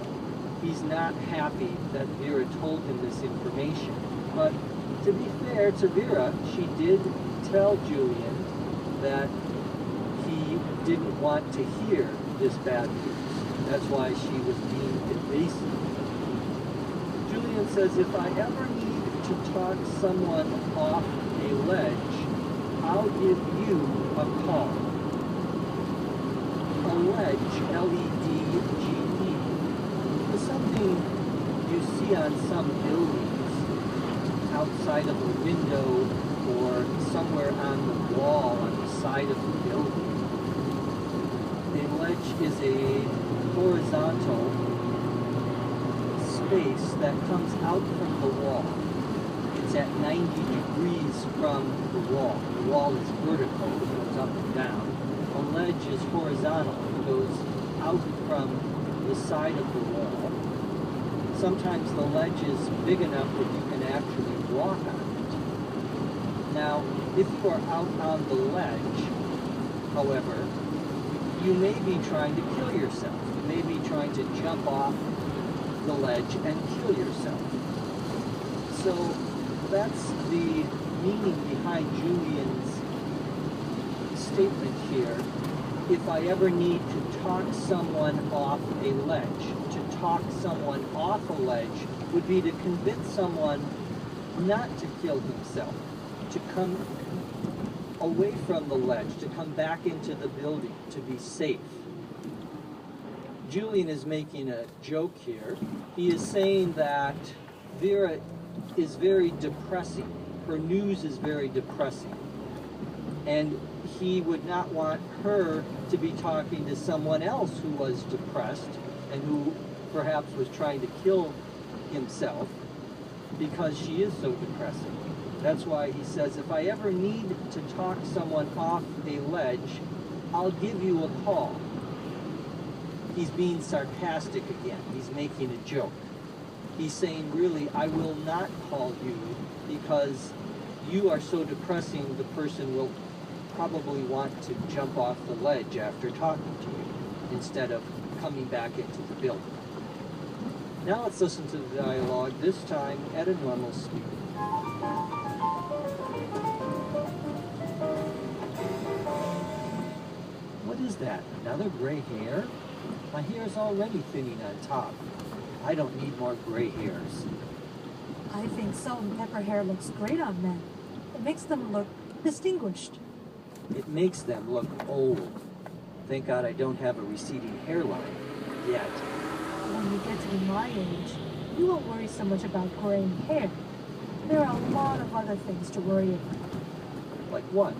He's not happy that Vera told him this information. But to be fair to Vera, she did tell Julian that he didn't want to hear this bad news. That's why she was being evasive. Julian says, if I ever need to talk someone off a ledge, I'll give you a call. A ledge, L-E-D-G-E, is something you see on some buildings outside of a window or somewhere on the wall on the side of the building. A ledge is a horizontal space that comes out from the wall. It's at 90 degrees from the wall. The wall is vertical, it goes up and down. A ledge is horizontal, it goes out from the side of the wall. Sometimes the ledge is big enough that you can actually walk on it. Now, if you are out on the ledge, however, you may be trying to kill yourself. You may be trying to jump off the ledge and kill yourself. So that's the meaning behind Julian's statement here. If I ever need to talk someone off a ledge, to talk someone off a ledge would be to convince someone not to kill himself, to come away from the ledge, to come back into the building, to be safe. Julian is making a joke here. He is saying that Vera is very depressing. Her news is very depressing. And he would not want her to be talking to someone else who was depressed and who perhaps was trying to kill himself because she is so depressing. That's why he says, if I ever need to talk someone off a ledge, I'll give you a call. He's being sarcastic again. He's making a joke. He's saying, really, I will not call you because you are so depressing, the person will probably want to jump off the ledge after talking to you instead of coming back into the building. Now let's listen to the dialogue, this time at a normal speed. What is that? Another gray hair? My hair is already thinning on top. I don't need more gray hairs. I think salt and pepper hair looks great on men. It makes them look distinguished. It makes them look old. Thank God I don't have a receding hairline yet. When you get to be my age, you won't worry so much about graying hair. There are a lot of other things to worry about. Like what?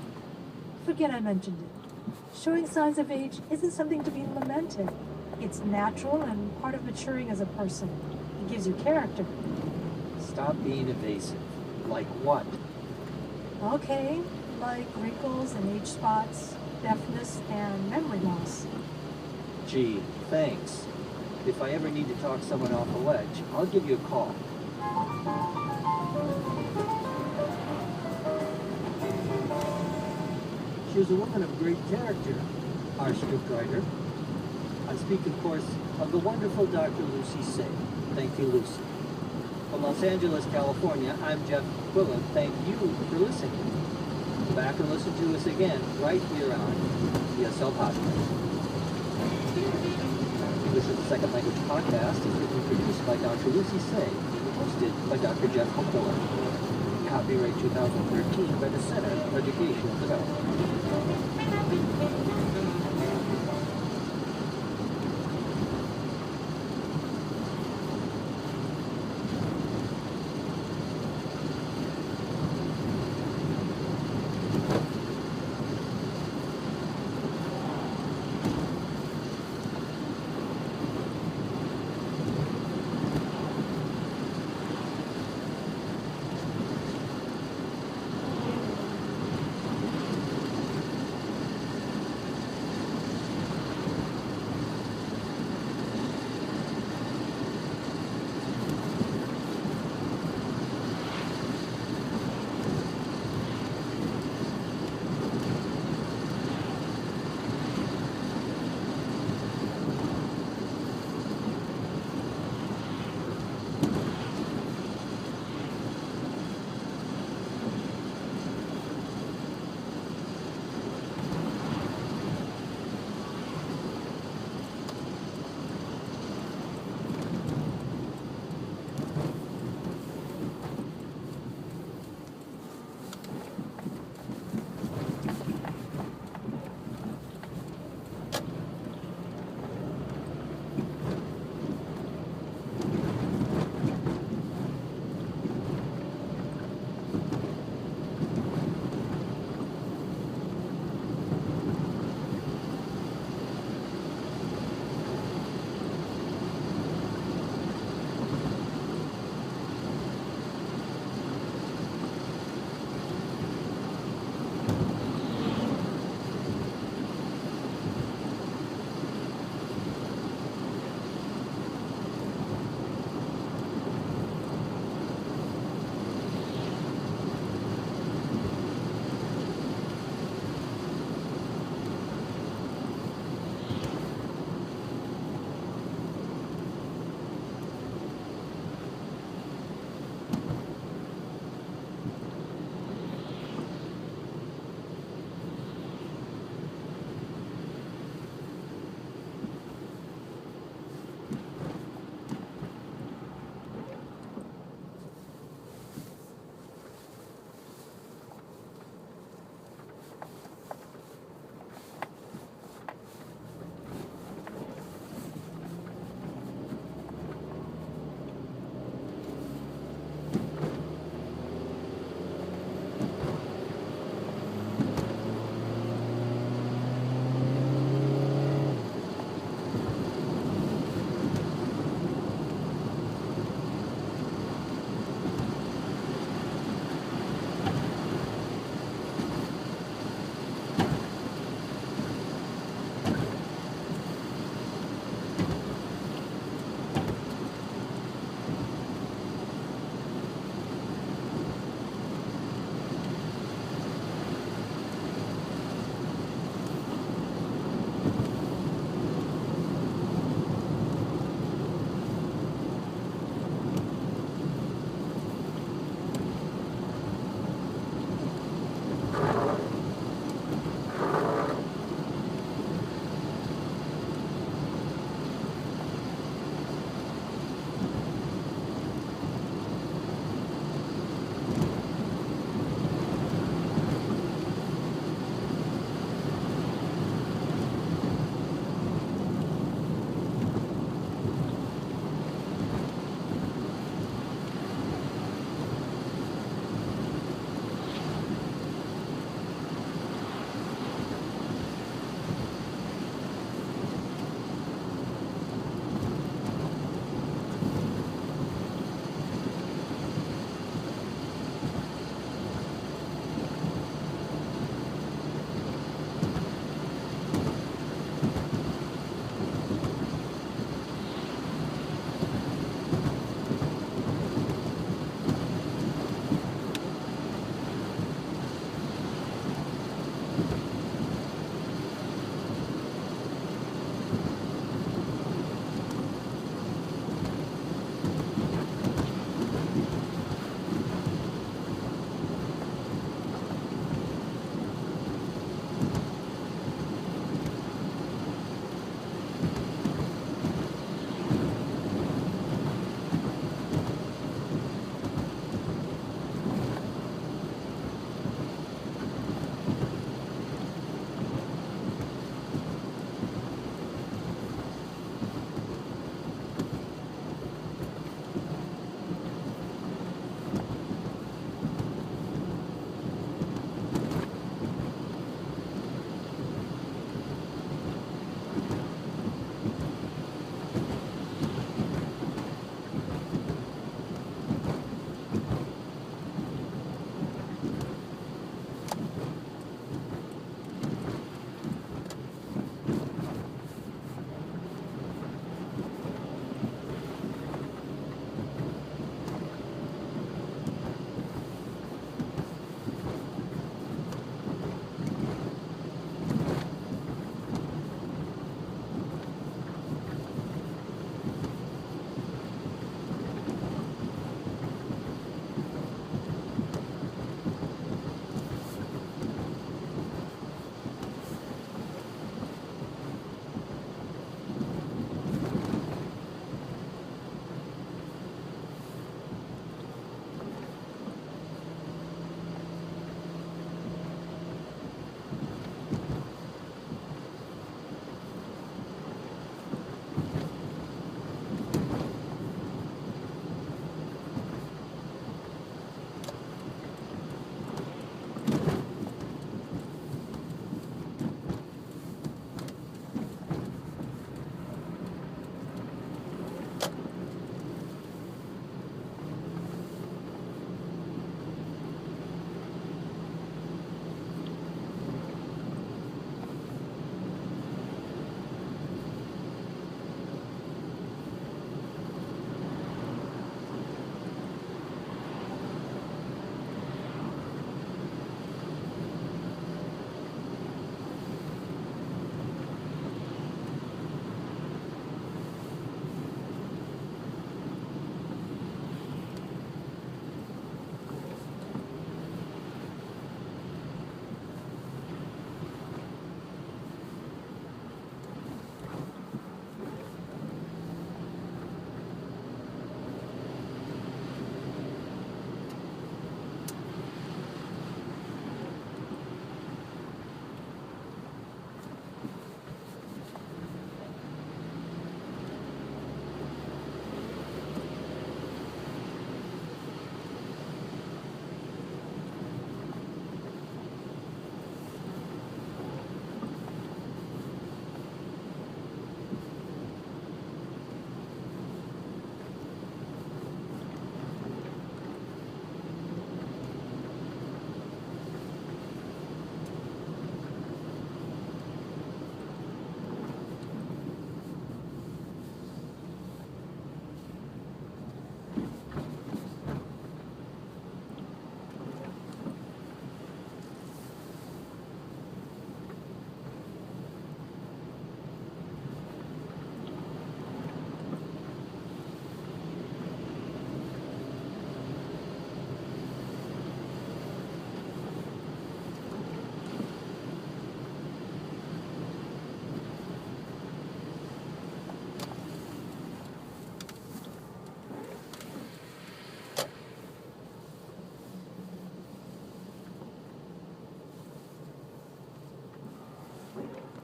Forget I mentioned it. Showing signs of age isn't something to be lamented. It's natural and part of maturing as a person. It gives you character. Stop being evasive. Like what? Okay, like wrinkles and age spots, deafness, and memory loss. Gee, thanks. If I ever need to talk someone off a ledge, I'll give you a call. She was a woman of great character, our scriptwriter. I speak, of course, of the wonderful Dr. Lucy Say. Thank you, Lucy. From Los Angeles, California, I'm Jeff Quillen. Thank you for listening. Go back and listen to us again right here on ESL Podcast. English as a Second Language Podcast is written and produced by Dr. Lucy Say and hosted by Dr. Jeff Quillen. Copyright 2013 by the Center for Educational Development.